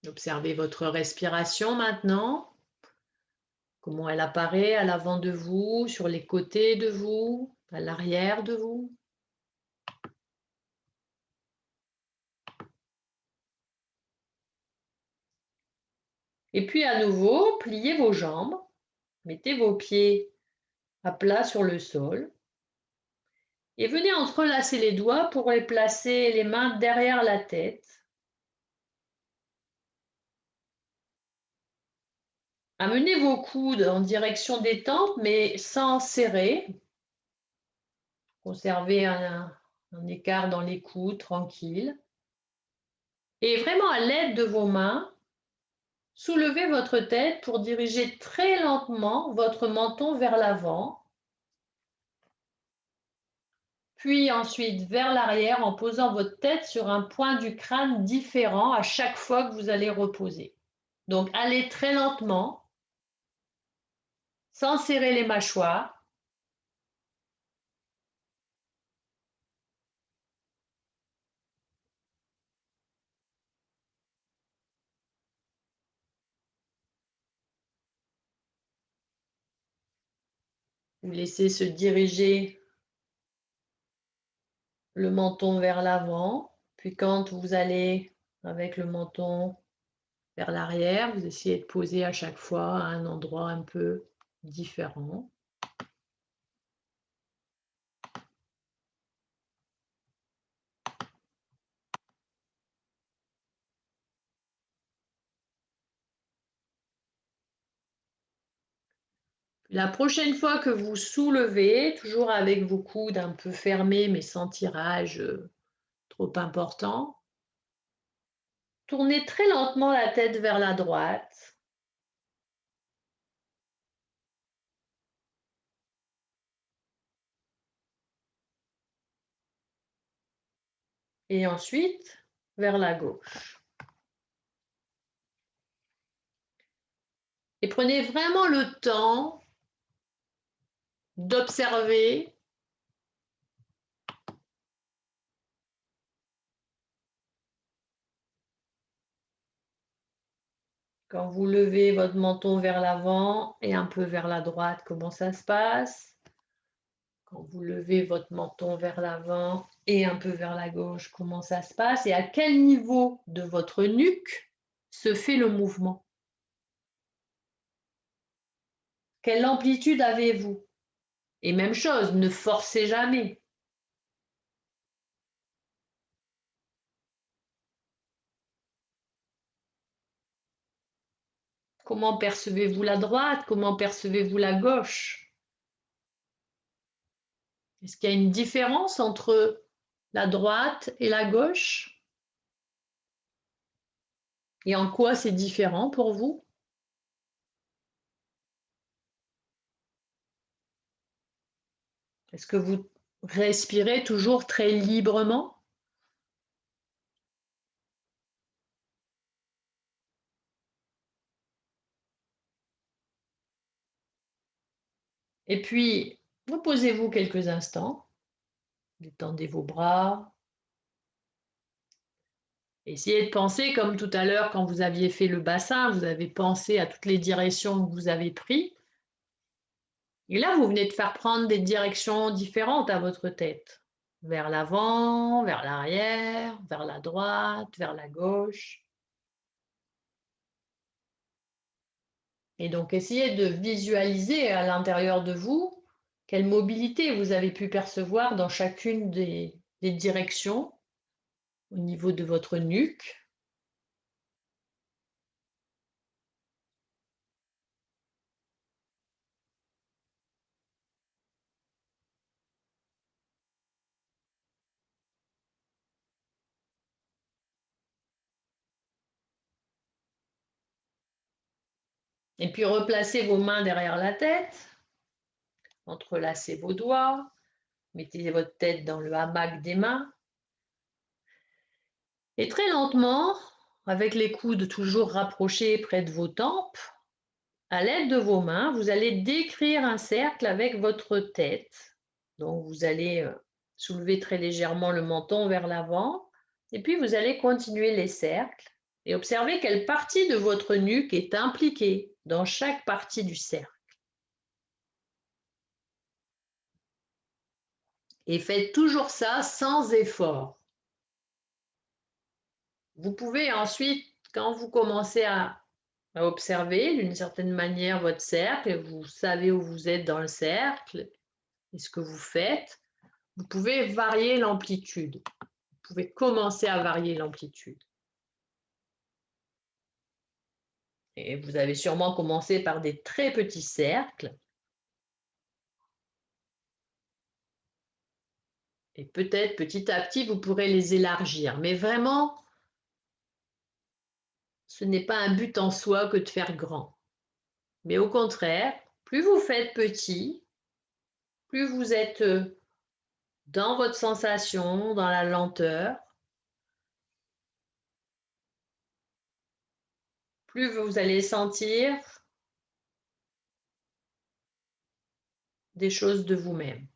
Observez votre respiration maintenant. Comment elle apparaît à l'avant de vous, sur les côtés de vous, à l'arrière de vous. Et puis à nouveau, pliez vos jambes, mettez vos pieds à plat sur le sol et venez entrelacer les doigts pour les placer les mains derrière la tête. Amenez vos coudes en direction des tempes mais sans serrer. Conservez un écart dans les coudes, tranquille. Et vraiment à l'aide de vos mains, soulevez votre tête pour diriger très lentement votre menton vers l'avant. Puis ensuite vers l'arrière en posant votre tête sur un point du crâne différent à chaque fois que vous allez reposer. Donc allez très lentement, sans serrer les mâchoires. Vous laissez se diriger le menton vers l'avant. Puis quand vous allez avec le menton vers l'arrière, vous essayez de poser à chaque fois à un endroit un peu différent. La prochaine fois que vous soulevez, toujours avec vos coudes un peu fermés mais sans tirage trop important, tournez très lentement la tête vers la droite. Et ensuite vers la gauche. Et prenez vraiment le temps d'observer quand vous levez votre menton vers l'avant et un peu vers la droite, comment ça se passe. Quand vous levez votre menton vers l'avant et un peu vers la gauche, comment ça se passe et à quel niveau de votre nuque se fait le mouvement. Quelle amplitude avez-vous? Et même chose, ne forcez jamais. Comment percevez-vous la droite? Comment percevez-vous la gauche? Est-ce qu'il y a une différence entre la droite et la gauche? Et en quoi c'est différent pour vous? Est-ce que vous respirez toujours très librement? Et puis, reposez-vous quelques instants. Détendez vos bras. Essayez de penser comme tout à l'heure quand vous aviez fait le bassin, vous avez pensé à toutes les directions que vous avez prises. Et là, vous venez de faire prendre des directions différentes à votre tête. Vers l'avant, vers l'arrière, vers la droite, vers la gauche. Et donc, essayez de visualiser à l'intérieur de vous quelle mobilité vous avez pu percevoir dans chacune des directions au niveau de votre nuque. Et puis replacez vos mains derrière la tête, entrelacez vos doigts, mettez votre tête dans le hamac des mains. Et très lentement, avec les coudes toujours rapprochés près de vos tempes, à l'aide de vos mains, vous allez décrire un cercle avec votre tête. Donc vous allez soulever très légèrement le menton vers l'avant et puis vous allez continuer les cercles et observer quelle partie de votre nuque est impliquée dans chaque partie du cercle. Et faites toujours ça sans effort. Vous pouvez ensuite, quand vous commencez à observer d'une certaine manière votre cercle, vous savez où vous êtes dans le cercle et ce que vous faites, vous pouvez varier l'amplitude. Vous pouvez commencer à varier l'amplitude. Et vous avez sûrement commencé par des très petits cercles. Et peut-être petit à petit, vous pourrez les élargir. Mais vraiment, ce n'est pas un but en soi que de faire grand. Mais au contraire, plus vous faites petit, plus vous êtes dans votre sensation, dans la lenteur, plus vous allez sentir des choses de vous-même.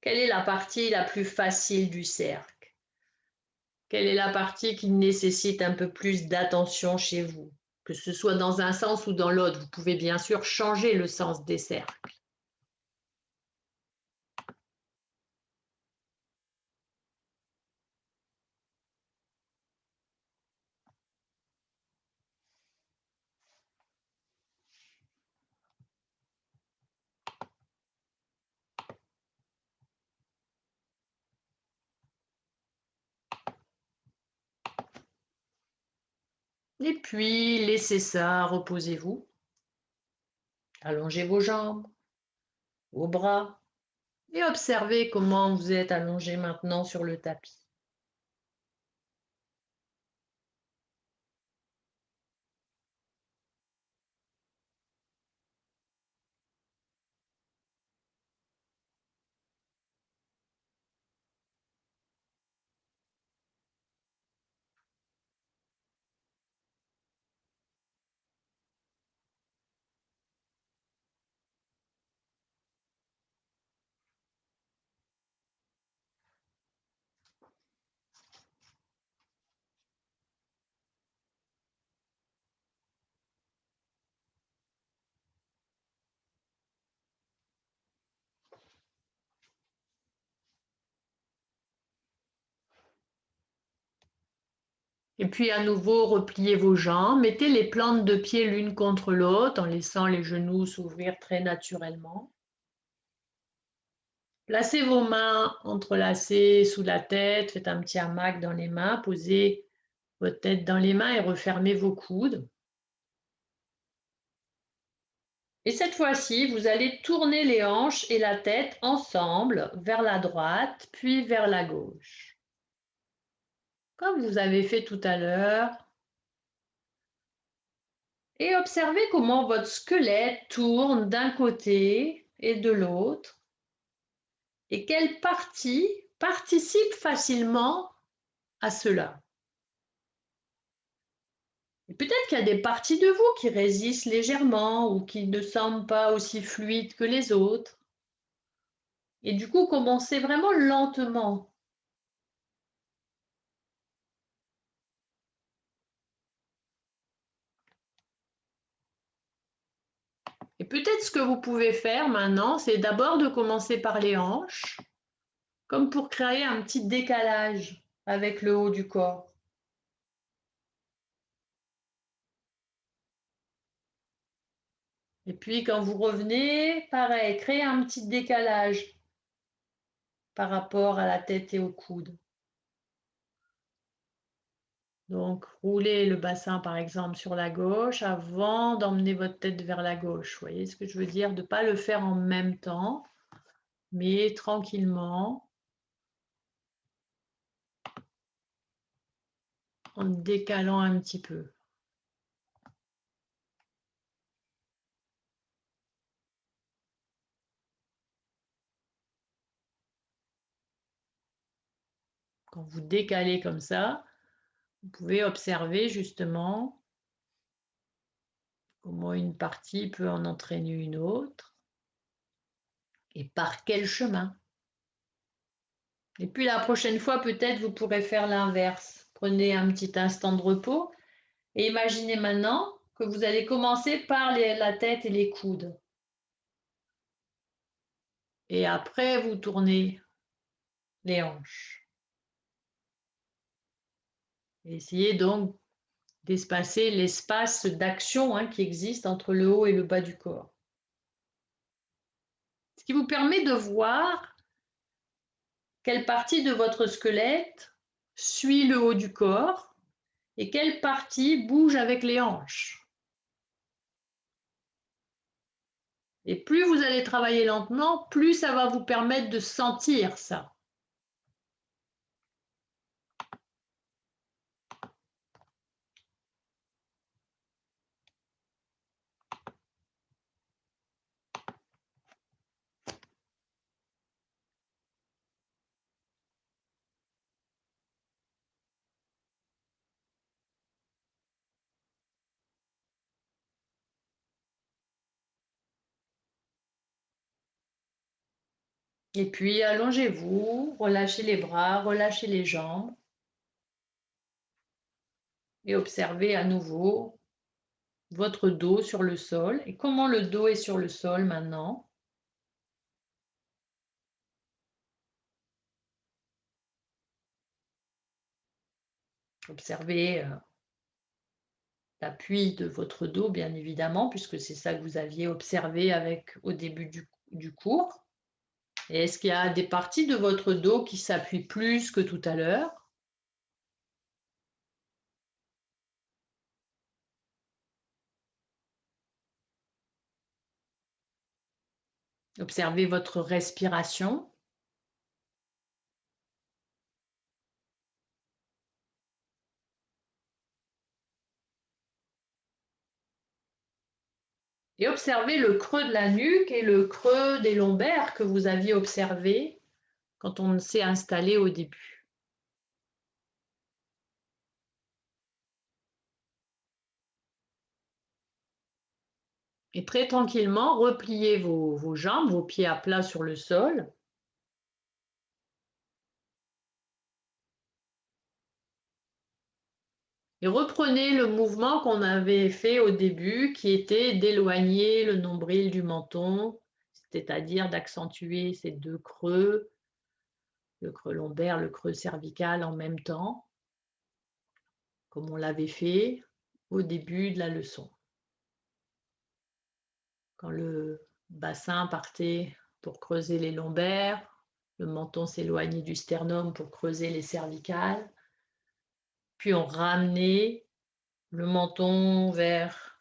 Quelle est la partie la plus facile du cercle? Quelle est la partie qui nécessite un peu plus d'attention chez vous? que ce soit dans un sens ou dans l'autre. Vous pouvez bien sûr changer le sens des cercles. Et puis, laissez ça, reposez-vous. Allongez vos jambes, vos bras et observez comment vous êtes allongé maintenant sur le tapis. Et puis à nouveau, repliez vos jambes, mettez les plantes de pied l'une contre l'autre en laissant les genoux s'ouvrir très naturellement. Placez vos mains entrelacées sous la tête, faites un petit hamac dans les mains, posez votre tête dans les mains et refermez vos coudes. Et cette fois-ci, vous allez tourner les hanches et la tête ensemble vers la droite, puis vers la gauche. Comme vous avez fait tout à l'heure. Et observez comment votre squelette tourne d'un côté et de l'autre. Et quelle partie participe facilement à cela. Et peut-être qu'il y a des parties de vous qui résistent légèrement ou qui ne semblent pas aussi fluides que les autres. Et du coup, commencez vraiment lentement. Et peut-être ce que vous pouvez faire maintenant, c'est d'abord de commencer par les hanches, comme pour créer un petit décalage avec le haut du corps. Et puis quand vous revenez, pareil, créez un petit décalage par rapport à la tête et au coude. Donc, roulez le bassin, par exemple, sur la gauche avant d'emmener votre tête vers la gauche. Vous voyez ce que je veux dire? De ne pas le faire en même temps, mais tranquillement, en décalant un petit peu. Quand vous décalez comme ça, vous pouvez observer justement comment une partie peut en entraîner une autre et par quel chemin. Et puis la prochaine fois, peut-être vous pourrez faire l'inverse. Prenez un petit instant de repos et imaginez maintenant que vous allez commencer par la tête et les coudes. Et après, vous tournez les hanches. Et essayez donc d'espacer l'espace d'action qui existe entre le haut et le bas du corps. Ce qui vous permet de voir quelle partie de votre squelette suit le haut du corps et quelle partie bouge avec les hanches. Et plus vous allez travailler lentement, plus ça va vous permettre de sentir ça. Et puis, allongez-vous, relâchez les bras, relâchez les jambes. Et observez à nouveau votre dos sur le sol. Et comment le dos est sur le sol maintenant? Observez l'appui de votre dos, bien évidemment, puisque c'est ça que vous aviez observé au début du cours. Et est-ce qu'il y a des parties de votre dos qui s'appuient plus que tout à l'heure? Observez votre respiration. Et observez le creux de la nuque et le creux des lombaires que vous aviez observé quand on s'est installé au début. Et très tranquillement, repliez vos jambes, vos pieds à plat sur le sol. Et reprenez le mouvement qu'on avait fait au début, qui était d'éloigner le nombril du menton, c'est-à-dire d'accentuer ces deux creux, le creux lombaire, le creux cervical en même temps, comme on l'avait fait au début de la leçon. Quand le bassin partait pour creuser les lombaires, le menton s'éloignait du sternum pour creuser les cervicales, puis on ramenait le menton vers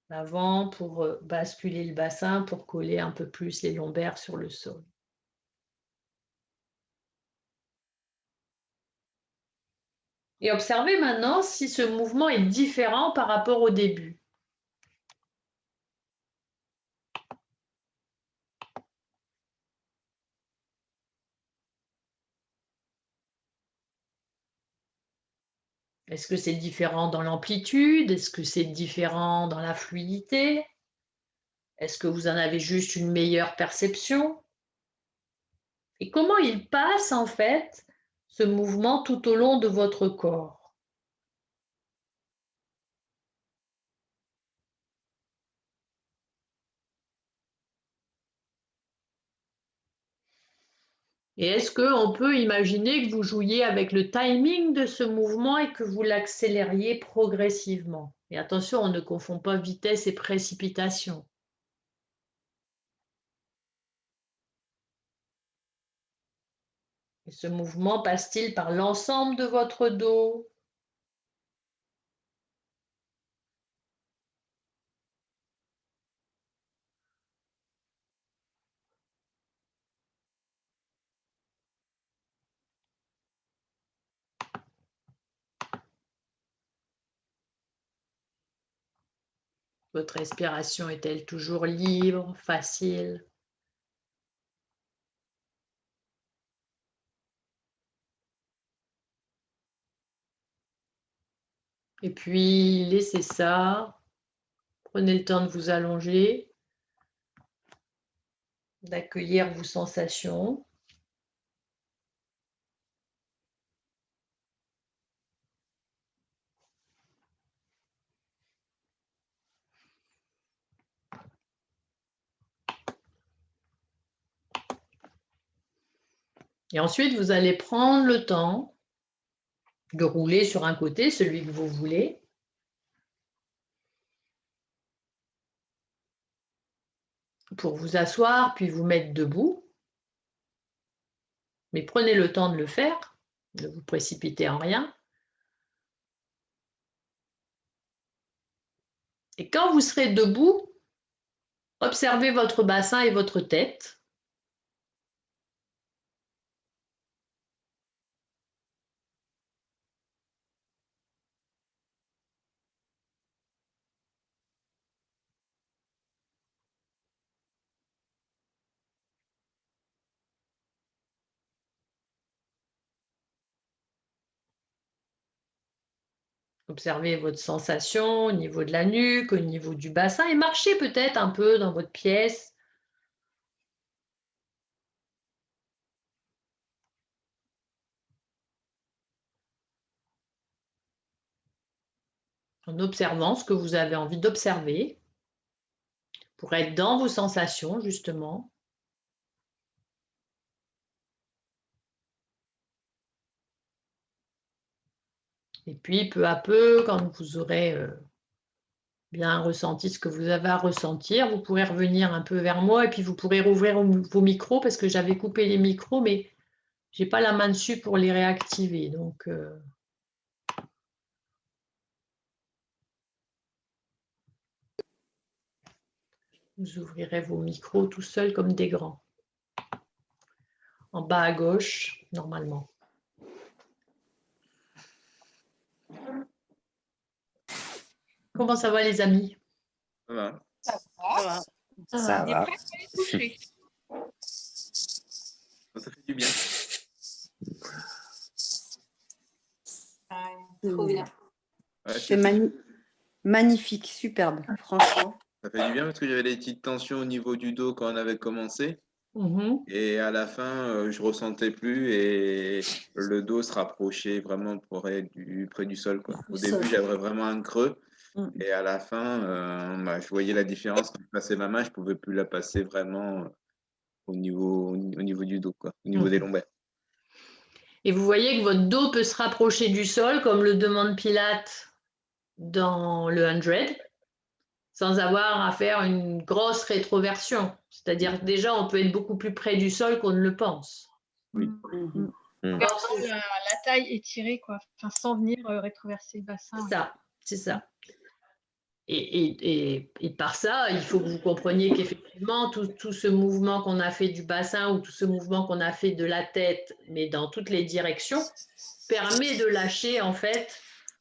l'avant pour basculer le bassin, pour coller un peu plus les lombaires sur le sol. Et observez maintenant si ce mouvement est différent par rapport au début. Est-ce que c'est différent dans l'amplitude? Est-ce que c'est différent dans la fluidité? Est-ce que vous en avez juste une meilleure perception? Et comment il passe en fait ce mouvement tout au long de votre corps? Et est-ce qu'on peut imaginer que vous jouiez avec le timing de ce mouvement et que vous l'accélériez progressivement? Et attention, on ne confond pas vitesse et précipitation. Et ce mouvement passe-t-il par l'ensemble de votre dos? Votre respiration est-elle toujours libre, facile? Et puis, laissez ça. Prenez le temps de vous allonger, d'accueillir vos sensations. Et ensuite, vous allez prendre le temps de rouler sur un côté, celui que vous voulez. Pour vous asseoir, puis vous mettre debout. Mais prenez le temps de le faire, ne vous précipitez en rien. Et quand vous serez debout, observez votre bassin et votre tête. Observez votre sensation au niveau de la nuque, au niveau du bassin et marchez peut-être un peu dans votre pièce. en observant ce que vous avez envie d'observer, pour être dans vos sensations, justement. Et puis, peu à peu, quand vous aurez bien ressenti ce que vous avez à ressentir, vous pourrez revenir un peu vers moi et puis vous pourrez rouvrir vos micros parce que j'avais coupé les micros, mais je n'ai pas la main dessus pour les réactiver. Donc, vous ouvrirez vos micros tout seuls comme des grands. En bas à gauche, normalement. Comment ça va, les amis? Ça va. Ça va. Ça va. Ça fait du bien. Trop bien. Ouais, C'est magnifique, superbe, franchement. ça fait du bien parce que j'avais des petites tensions au niveau du dos quand on avait commencé. Et à la fin, je ressentais plus et le dos se rapprochait vraiment près du sol, quoi. Au début, j'avais vraiment un creux. Et à la fin, je voyais la différence. Quand je passais ma main, je ne pouvais plus la passer vraiment au niveau du dos, quoi, au niveau des lombaires. Et vous voyez que votre dos peut se rapprocher du sol, comme le demande Pilates dans le 100, sans avoir à faire une grosse rétroversion. C'est-à-dire que déjà, on peut être beaucoup plus près du sol qu'on ne le pense. Oui. La taille étirée, quoi. Enfin, sans venir rétroverser le bassin. C'est ça. Et par ça, il faut que vous compreniez qu'effectivement, tout ce mouvement qu'on a fait du bassin ou tout ce mouvement qu'on a fait de la tête, mais dans toutes les directions, permet de lâcher en fait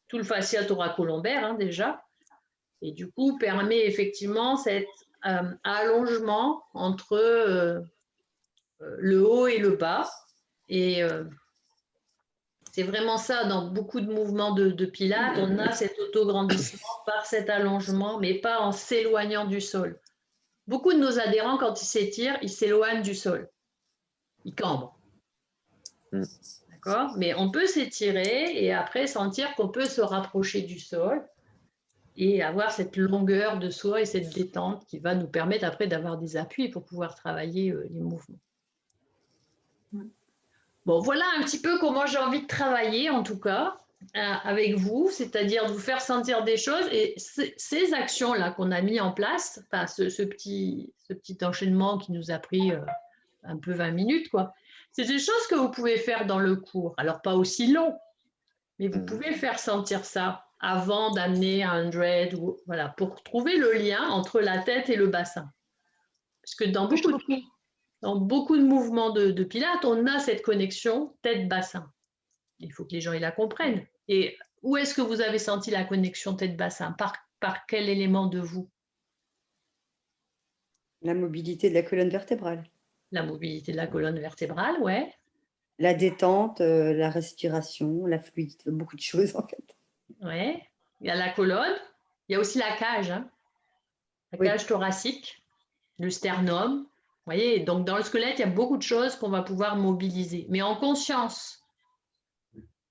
tout le fascia thoracolombaire hein, déjà, et du coup permet effectivement cet allongement entre le haut et le bas. Et c'est vraiment ça, dans beaucoup de mouvements de pilates, on a cet autograndissement par cet allongement, mais pas en s'éloignant du sol. Beaucoup de nos adhérents, quand ils s'étirent, ils s'éloignent du sol. Ils cambrent. D'accord ? Mais on peut s'étirer et après sentir qu'on peut se rapprocher du sol et avoir cette longueur de soi et cette détente qui va nous permettre après d'avoir des appuis pour pouvoir travailler les mouvements. Bon, voilà un petit peu comment j'ai envie de travailler, en tout cas, avec vous, c'est-à-dire de vous faire sentir des choses. Et ces actions-là qu'on a mis en place, enfin, ce petit enchaînement qui nous a pris un peu 20 minutes, quoi, c'est des choses que vous pouvez faire dans le cours. Alors, pas aussi long, mais vous pouvez faire sentir ça avant d'amener à 100, ou, voilà, pour trouver le lien entre la tête et le bassin. Parce que dans beaucoup de mouvements de pilates, on a cette connexion tête-bassin. Il faut que les gens la comprennent. Et où est-ce que vous avez senti la connexion tête-bassin? Par quel élément de vous? La mobilité de la colonne vertébrale. La mobilité de la colonne vertébrale, ouais. La détente, la respiration, la fluidité, beaucoup de choses en fait. Ouais. Il y a la colonne, il y a aussi la cage, hein. La cage thoracique, le sternum. Vous voyez, donc dans le squelette, il y a beaucoup de choses qu'on va pouvoir mobiliser, mais en conscience.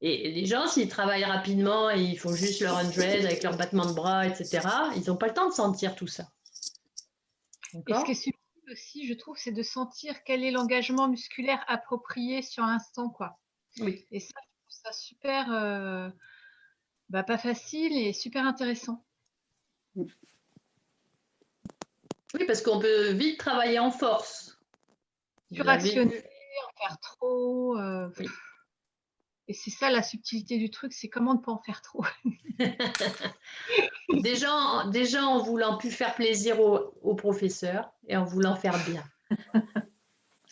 Et les gens, s'ils travaillent rapidement et ils font juste leur 100 avec leur battement de bras, etc., ils n'ont pas le temps de sentir tout ça. Et ce qui est subtil aussi, je trouve, c'est de sentir quel est l'engagement musculaire approprié sur l'instant, quoi. Oui. Et ça, je trouve ça super, pas facile et super intéressant. Oui, parce qu'on peut vite travailler en force. Suractionner, en faire trop. Oui. Et c'est ça la subtilité du truc, c'est comment ne pas en faire trop. Déjà en voulant plus faire plaisir aux professeurs et en voulant faire bien.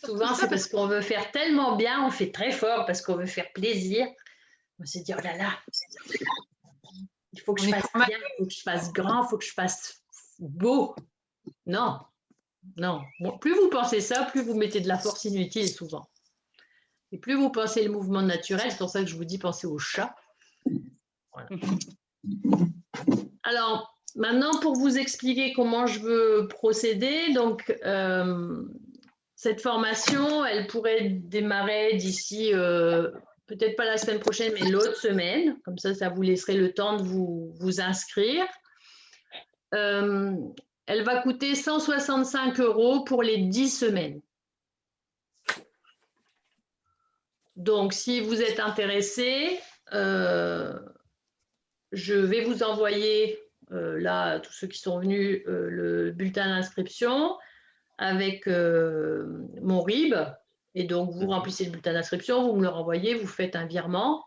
Souvent, c'est parce qu'on veut faire tellement bien, on fait très fort parce qu'on veut faire plaisir. On se dit, oh là là, il faut que je fasse bien, il faut que je fasse grand, il faut que je fasse beau. Non, non. Bon, plus vous pensez ça, plus vous mettez de la force inutile souvent. Et plus vous pensez le mouvement naturel, c'est pour ça que je vous dis pensez au chat. Voilà. Alors, maintenant, pour vous expliquer comment je veux procéder, donc cette formation, elle pourrait démarrer d'ici peut-être pas la semaine prochaine, mais l'autre semaine. Comme ça vous laisserait le temps de vous inscrire. Elle va coûter 165 € pour les 10 semaines. Donc, si vous êtes intéressé, je vais vous envoyer, là, tous ceux qui sont venus, le bulletin d'inscription avec mon RIB. Et donc, vous remplissez le bulletin d'inscription, vous me le renvoyez, vous faites un virement.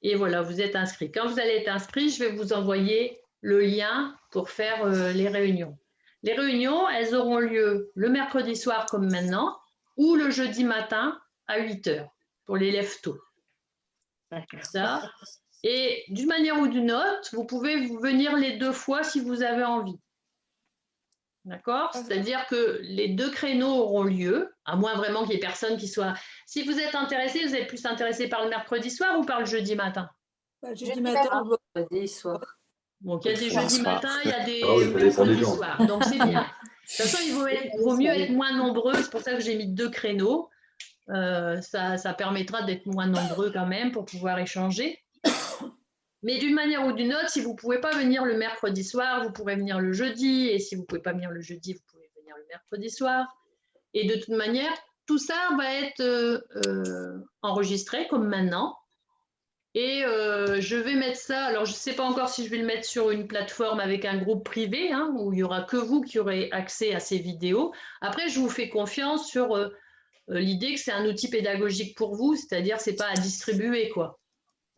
Et voilà, vous êtes inscrit. Quand vous allez être inscrit, je vais vous envoyer le lien pour faire les réunions. Les réunions, elles auront lieu le mercredi soir comme maintenant ou le jeudi matin à 8 h pour les lève-tôt. Ça. Et d'une manière ou d'une autre, vous pouvez venir les 2 fois si vous avez envie. D'accord? C'est-à-dire que les 2 créneaux auront lieu, à moins vraiment qu'il y ait personne qui soit… Si vous êtes intéressé, vous êtes plus intéressé par le mercredi soir ou par le jeudi matin? Jeudi matin. Jeudi soir. Donc, il y a des jeudis matins, il y a des mercredis soirs. Donc, c'est bien. De toute façon, il vaut mieux être moins nombreux. C'est pour ça que j'ai mis 2 créneaux. Ça permettra d'être moins nombreux quand même pour pouvoir échanger. Mais d'une manière ou d'une autre, si vous ne pouvez pas venir le mercredi soir, vous pourrez venir le jeudi. Et si vous ne pouvez pas venir le jeudi, vous pouvez venir le mercredi soir. Et de toute manière, tout ça va être enregistré comme maintenant. Et je vais mettre ça, alors je ne sais pas encore si je vais le mettre sur une plateforme avec un groupe privé, hein, où il n'y aura que vous qui aurez accès à ces vidéos. Après, je vous fais confiance sur l'idée que c'est un outil pédagogique pour vous, c'est-à-dire que ce n'est pas à distribuer, quoi.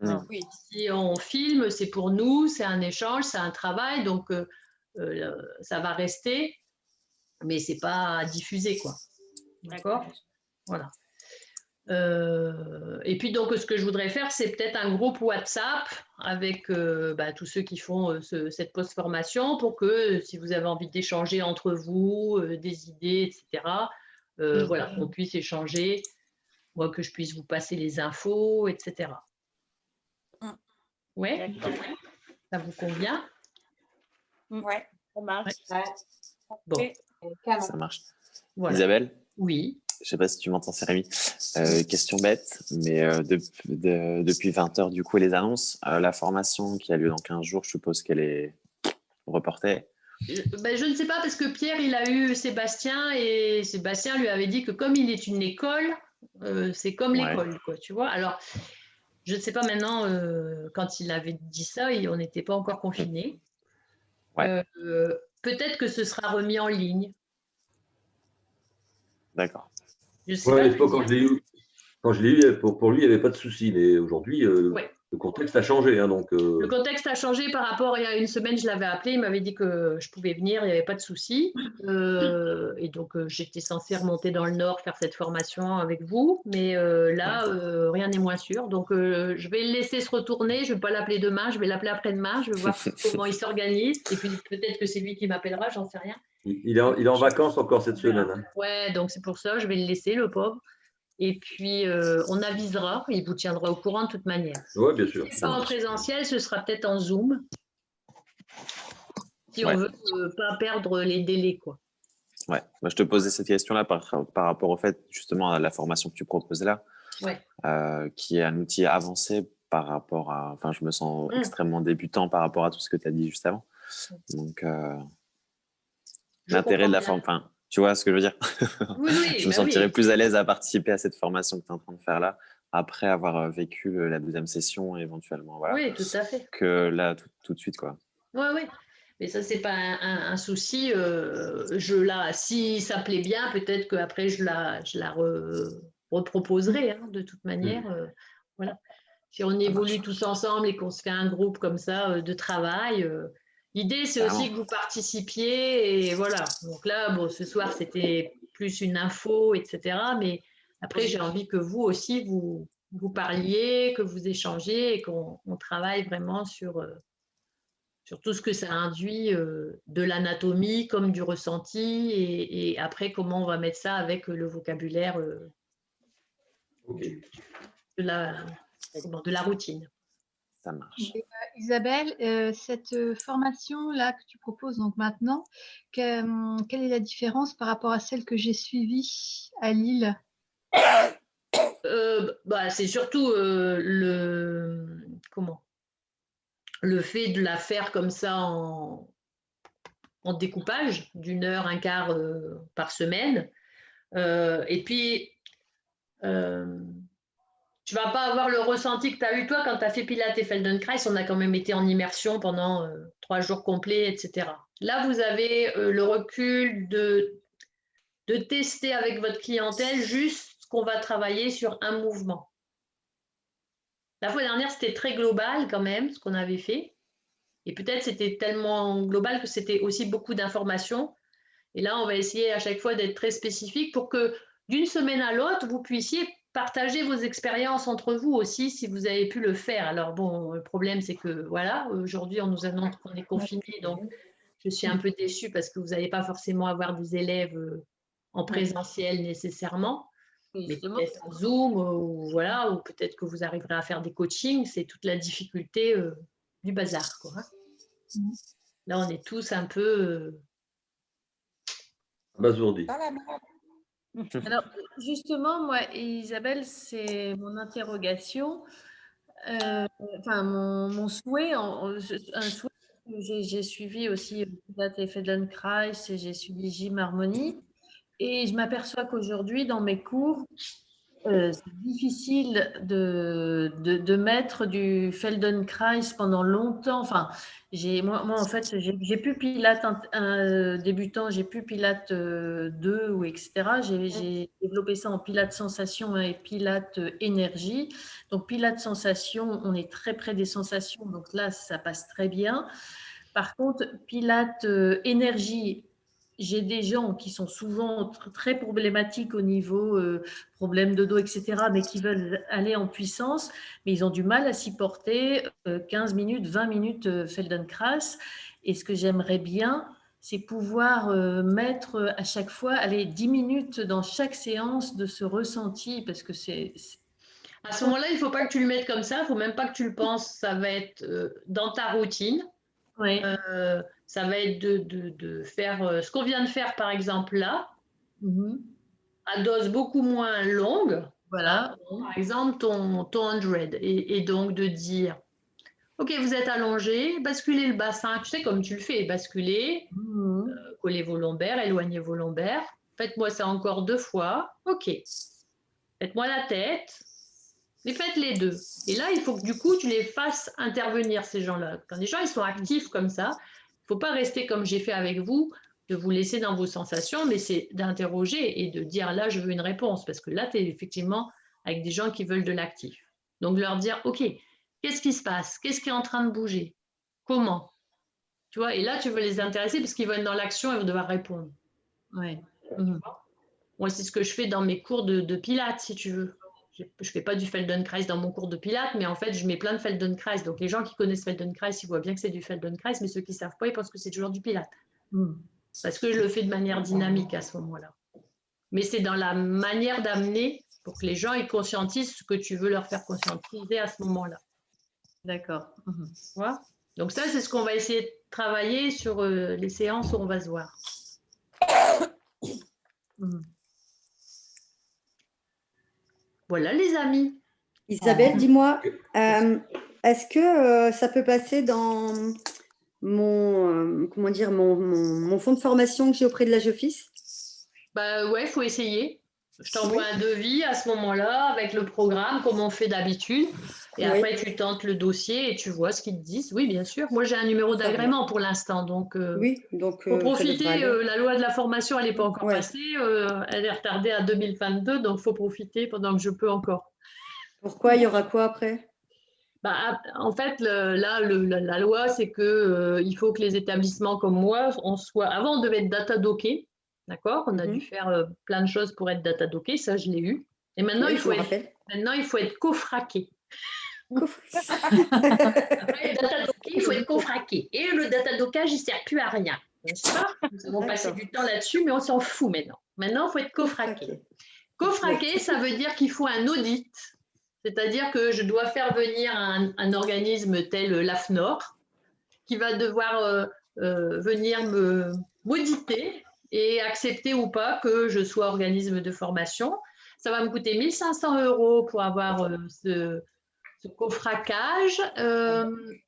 Alors, oui. Si on filme, c'est pour nous, c'est un échange, c'est un travail, donc ça va rester, mais ce n'est pas à diffuser, quoi. D'accord? Voilà. Et puis donc ce que je voudrais faire, c'est peut-être un groupe WhatsApp avec tous ceux qui font cette post-formation pour que si vous avez envie d'échanger entre vous, des idées, etc., voilà, qu'on puisse échanger, moi que je puisse vous passer les infos, etc. Ouais, ça vous convient? Ouais, ça marche. Ouais. Bon, Ça marche. voilà. Isabelle? Oui. Je ne sais pas si tu m'entends, c'est Rémi. Question bête, mais depuis 20 h, du coup, les annonces, la formation qui a lieu dans 15 jours, je suppose qu'elle est reportée. Je ne sais pas parce que Pierre, il a eu Sébastien et Sébastien lui avait dit que comme il est une école, c'est comme l'école, quoi, tu vois. Alors, je ne sais pas maintenant, quand il avait dit ça, on n'était pas encore confinés. Ouais. Peut-être que ce sera remis en ligne. D'accord. Je sais pas. Quand je l'ai eu, pour lui, il n'y avait pas de souci. Mais aujourd'hui, le contexte a changé. Hein, donc, Le contexte a changé par rapport, il y a une semaine, je l'avais appelé, il m'avait dit que je pouvais venir, il n'y avait pas de souci. Et donc, j'étais censée remonter dans le Nord, faire cette formation avec vous. Mais là, rien n'est moins sûr. Donc, je vais le laisser se retourner. Je ne vais pas l'appeler demain, je vais l'appeler après-demain. Je vais voir comment il s'organise. Et puis, peut-être que c'est lui qui m'appellera, j'en sais rien. Il est en vacances encore cette semaine. Hein. Ouais, donc c'est pour ça, je vais le laisser, le pauvre. Et puis, on avisera, il vous tiendra au courant de toute manière. Oui, bien sûr. Si pas en présentiel, ce sera peut-être en Zoom. Si on veut pas perdre les délais, quoi. Ouais, moi, je te posais cette question-là par rapport au fait, justement, à la formation que tu proposes là, qui est un outil avancé par rapport à… Enfin, je me sens extrêmement débutant par rapport à tout ce que tu as dit juste avant. Donc, l'intérêt de la forme… Enfin, tu vois ce que je veux dire? Oui, je me sentirais plus à l'aise à participer à cette formation que tu es en train de faire là, après avoir vécu la deuxième session éventuellement. Voilà, oui, tout à fait. Que là, tout de suite, quoi. Oui, oui. Mais ça, c'est pas un souci. Si ça plaît bien, peut-être qu'après, je la reproposerai, hein, de toute manière. Voilà. Si on évolue tous ensemble et qu'on se fait un groupe comme ça de travail… L'idée, c'est aussi que vous participiez et voilà. Donc là, bon, ce soir, c'était plus une info, etc. Mais après, j'ai envie que vous aussi, vous parliez, que vous échangez et qu'on travaille vraiment sur tout ce que ça induit de l'anatomie comme du ressenti et après, comment on va mettre ça avec le vocabulaire de la routine. Ça marche. Isabelle, cette formation-là que tu proposes donc maintenant, quelle est la différence par rapport à celle que j'ai suivie à Lille? C'est surtout le fait de la faire comme ça en découpage d'1 heure, un quart par semaine. Et puis, tu vas pas avoir le ressenti que tu as eu toi quand tu as fait Pilates et Feldenkrais. On a quand même été en immersion pendant 3 jours complets, etc. Là, vous avez le recul de tester avec votre clientèle juste ce qu'on va travailler sur un mouvement. La fois dernière, c'était très global quand même, ce qu'on avait fait. Et peut-être c'était tellement global que c'était aussi beaucoup d'informations. Et là, on va essayer à chaque fois d'être très spécifique pour que d'une semaine à l'autre, vous puissiez partager vos expériences entre vous aussi, si vous avez pu le faire. Alors bon, le problème, c'est que voilà, aujourd'hui, on nous annonce qu'on est confinés, donc je suis un peu déçue parce que vous n'allez pas forcément avoir des élèves en présentiel nécessairement, mais peut-être en Zoom, ou voilà, ou peut-être que vous arriverez à faire des coachings. C'est toute la difficulté du bazar, quoi. Là, on est tous un peu abasourdis. Alors, justement, moi, Isabelle, c'est mon interrogation, mon souhait, un souhait. J'ai suivi aussi Pilates et Feldenkrais et j'ai suivi Gym Harmonie. Et je m'aperçois qu'aujourd'hui, dans mes cours, c'est difficile de mettre du Feldenkrais pendant longtemps. Enfin, moi, en fait, j'ai plus Pilates débutant, j'ai plus Pilates 2 ou etc. J'ai développé ça en Pilates sensation et Pilates énergie. Donc, Pilates sensation, on est très près des sensations. Donc là, ça passe très bien. Par contre, Pilates énergie, j'ai des gens qui sont souvent très problématiques au niveau problème de dos, etc., mais qui veulent aller en puissance, mais ils ont du mal à s'y porter 15 minutes, 20 minutes Feldenkrais. Et ce que j'aimerais bien, c'est pouvoir mettre à chaque fois 10 minutes dans chaque séance de ce ressenti, parce que c'est… À ce moment-là, il ne faut pas que tu le mettes comme ça, il ne faut même pas que tu le penses, ça va être dans ta routine. Oui. Ça va être de faire ce qu'on vient de faire par exemple là, à dose beaucoup moins longue. Voilà. Par exemple ton 100 et donc de dire ok, vous êtes allongé, basculez le bassin, tu sais comme tu le fais, basculez, collez vos lombaires, éloignez vos lombaires, faites-moi ça encore 2 fois, ok, faites-moi la tête. Mais faites les 2. Et là, il faut que du coup, tu les fasses intervenir, ces gens-là. Quand les gens ils sont actifs comme ça, il ne faut pas rester comme j'ai fait avec vous, de vous laisser dans vos sensations, mais c'est d'interroger et de dire là, je veux une réponse. Parce que là, tu es effectivement avec des gens qui veulent de l'actif. Donc, leur dire, OK, qu'est-ce qui se passe? Qu'est-ce qui est en train de bouger? Comment? Tu vois, et là, tu veux les intéresser parce qu'ils vont être dans l'action et vont devoir répondre. Ouais. Moi, c'est ce que je fais dans mes cours de Pilates, si tu veux. Je ne fais pas du Feldenkrais dans mon cours de Pilates, mais en fait, je mets plein de Feldenkrais. Donc, les gens qui connaissent Feldenkrais, ils voient bien que c'est du Feldenkrais, mais ceux qui ne savent pas, ils pensent que c'est toujours du Pilates. Parce que je le fais de manière dynamique à ce moment-là. Mais c'est dans la manière d'amener pour que les gens ils conscientisent ce que tu veux leur faire conscientiser à ce moment-là. D'accord. Voilà. Donc ça, c'est ce qu'on va essayer de travailler sur les séances où on va se voir. Voilà les amis. Isabelle, dis-moi, est-ce que ça peut passer dans mon fonds de formation que j'ai auprès de la Geoffice? Bah ouais, il faut essayer. Je t'envoie un devis à ce moment-là avec le programme comme on fait d'habitude. Et après, tu tentes le dossier et tu vois ce qu'ils te disent. Oui, bien sûr. Moi, j'ai un numéro d'agrément pour l'instant. Donc, faut profiter. La loi de la formation, elle n'est pas encore passée. Elle est retardée à 2022. Donc, il faut profiter pendant que je peux encore. Pourquoi? Il y aura quoi après? En fait, la loi, c'est qu'il faut que les établissements comme moi, on soit… Avant, on devait être data docké. D'accord? On a dû faire plein de choses pour être data docké. Ça, je l'ai eu. Et maintenant, il faut être cofraqué. Après, le data docké, il faut être cofraqué. Et le data dockage, il ne sert plus à rien. N'est-ce pas? Nous avons passé du temps là-dessus, mais on s'en fout maintenant. Maintenant, il faut être cofraqué. Cofraqué, ça veut dire qu'il faut un audit. C'est-à-dire que je dois faire venir un organisme tel l'AFNOR qui va devoir venir m'auditer et accepter ou pas que je sois organisme de formation. ça va me coûter 1 500 € pour avoir ce cofracage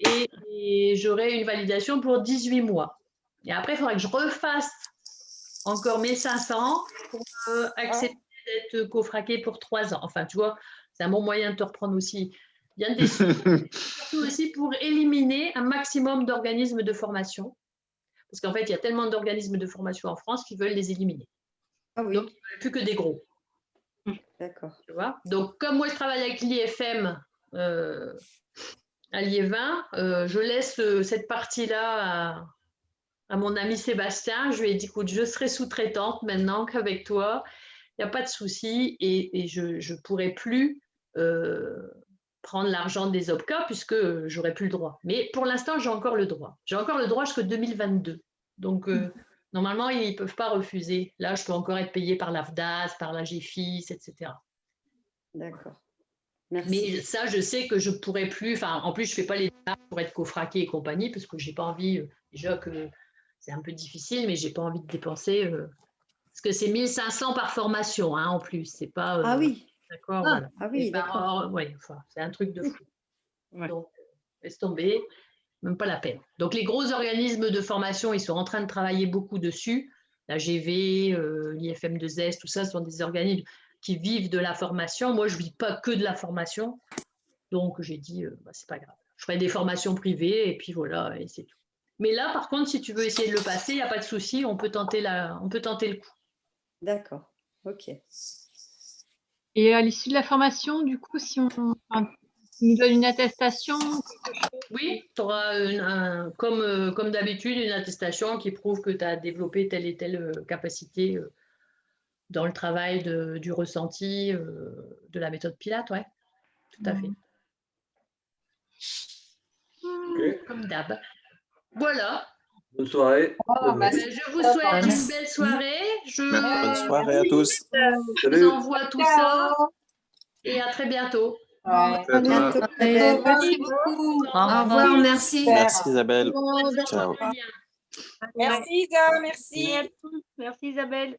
et j'aurai une validation pour 18 mois. Et après, il faudra que je refasse encore 1 500 pour accepter d'être cofraqué pour 3 ans. Enfin, tu vois, c'est un bon moyen de te reprendre aussi bien des sous. Surtout aussi pour éliminer un maximum d'organismes de formation. Parce qu'en fait, il y a tellement d'organismes de formation en France qu'ils veulent les éliminer. Ah oui. Donc, il ne veulent plus que des gros. D'accord. Tu vois? Donc, comme moi, je travaille avec l'IFM à Liévin, je laisse cette partie-là à mon ami Sébastien. Je lui ai dit, écoute, je serai sous-traitante maintenant qu'avec toi. Il n'y a pas de souci et je ne pourrai plus prendre l'argent des OPCA puisque je n'aurai plus le droit. Mais pour l'instant, j'ai encore le droit. J'ai encore le droit jusqu'en 2022. Donc, normalement, ils ne peuvent pas refuser. Là, je peux encore être payée par l'AFDAS, par la GFIS, etc. D'accord. Merci. Mais ça, je sais que je ne pourrai plus. Enfin, en plus, je ne fais pas les démarches pour être cofraquée et compagnie parce que je n'ai pas envie. Déjà que c'est un peu difficile, mais je n'ai pas envie de dépenser. Parce que c'est 1 500 par formation, hein, en plus. C'est pas. Ah oui. D'accord. Ah, voilà. ah oui, d'accord. Ouais, enfin, c'est un truc de fou. Ouais. Donc, laisse tomber. Même pas la peine. Donc, les gros organismes de formation, ils sont en train de travailler beaucoup dessus. La GV, l'IFM2S, tout ça, ce sont des organismes qui vivent de la formation. Moi, je ne vis pas que de la formation. Donc, j'ai dit, c'est pas grave. Je ferai des formations privées et puis voilà, et c'est tout. Mais là, par contre, si tu veux essayer de le passer, il n'y a pas de souci, on peut tenter le coup. D'accord, ok. Et à l'issue de la formation, du coup, si on nous donne une attestation, oui, tu auras comme d'habitude une attestation qui prouve que tu as développé telle et telle capacité dans le travail du ressenti de la méthode Pilates, ouais, tout à fait. Okay. Comme d'hab. Voilà. Bonne soirée. Je vous souhaite une belle soirée. Bonne soirée à tous. Je vous envoie tout ça. Et à très bientôt. À bientôt. Merci beaucoup. Au revoir, merci. Merci Isabelle. Ciao. Merci Isa, merci. Merci Isabelle.